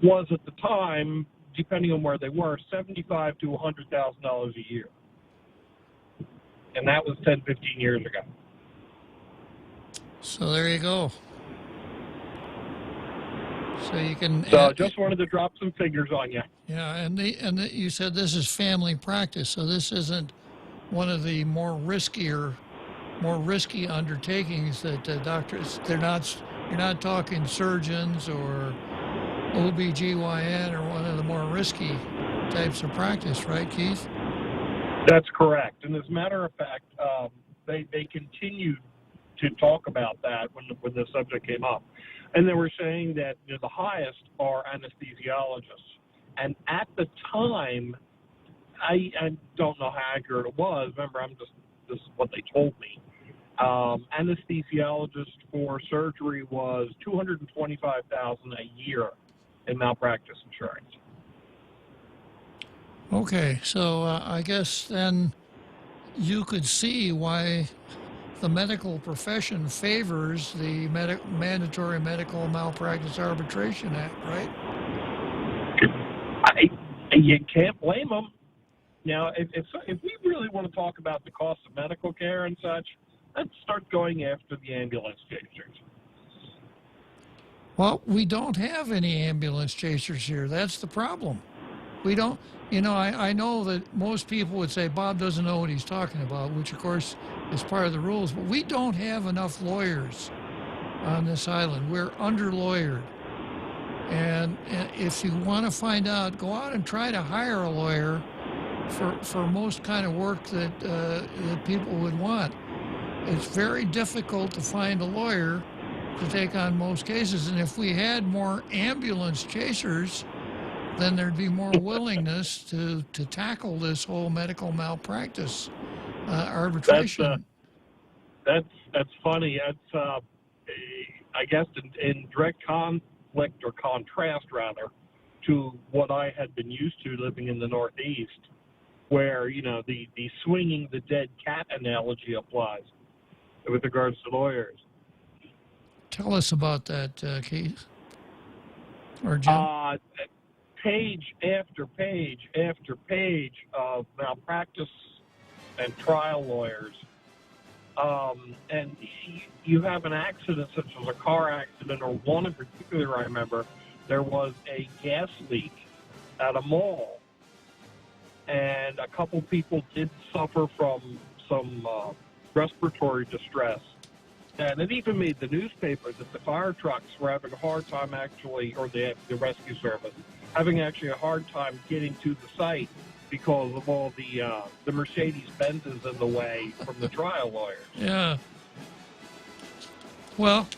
was at the time, depending on where they were, $75,000 to $100,000 a year. And that was 10, 15 years ago. So there you go. So you can. So just wanted to drop some figures on you. Yeah, and you said this is family practice, so this isn't one of the more risky undertakings that doctors. You're not talking surgeons or OBGYN or one of the more risky types of practice, right, Keith? That's correct. And as a matter of fact, they continued to talk about that when the subject came up. And they were saying that the highest are anesthesiologists. And at the time, I don't know how accurate it was. Remember, this is what they told me. Anesthesiologist for surgery was $225,000 a year in malpractice insurance. Okay, so I guess then you could see why the medical profession favors the Mandatory Medical Malpractice Arbitration Act, right? You can't blame them. Now, if we really want to talk about the cost of medical care and such, let's start going after the ambulance chasers. Well, we don't have any ambulance chasers here. That's the problem. We don't, I know that most people would say Bob doesn't know what he's talking about, which of course is part of the rules, but we don't have enough lawyers on this island. We're under-lawyered. And if you want to find out, go out and try to hire a lawyer for most kind of work that people would want. It's very difficult to find a lawyer to take on most cases. And if we had more ambulance chasers, then there'd be more willingness to tackle this whole medical malpractice arbitration. That's funny. That's I guess in direct conflict or contrast rather to what I had been used to living in the Northeast, where the swinging the dead cat analogy applies with regards to lawyers. Tell us about that, Keith or Jim. Page after page after page of malpractice and trial lawyers. And you have an accident such as a car accident, or one in particular I remember, there was a gas leak at a mall. And a couple people did suffer from some respiratory distress. And it even made the newspaper that the fire trucks were having a hard time actually, or the rescue service, having actually a hard time getting to the site because of all the Mercedes-Benzes in the way from the trial lawyers. Yeah. Well,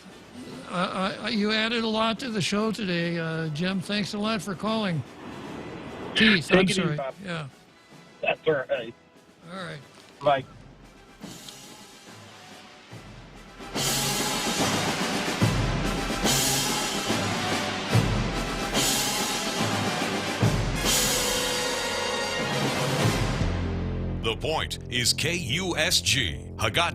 you added a lot to the show today, Jim. Thanks a lot for calling. Keith, I'm sorry. Yeah. That's all right. All right. Like, The Point is KUSG.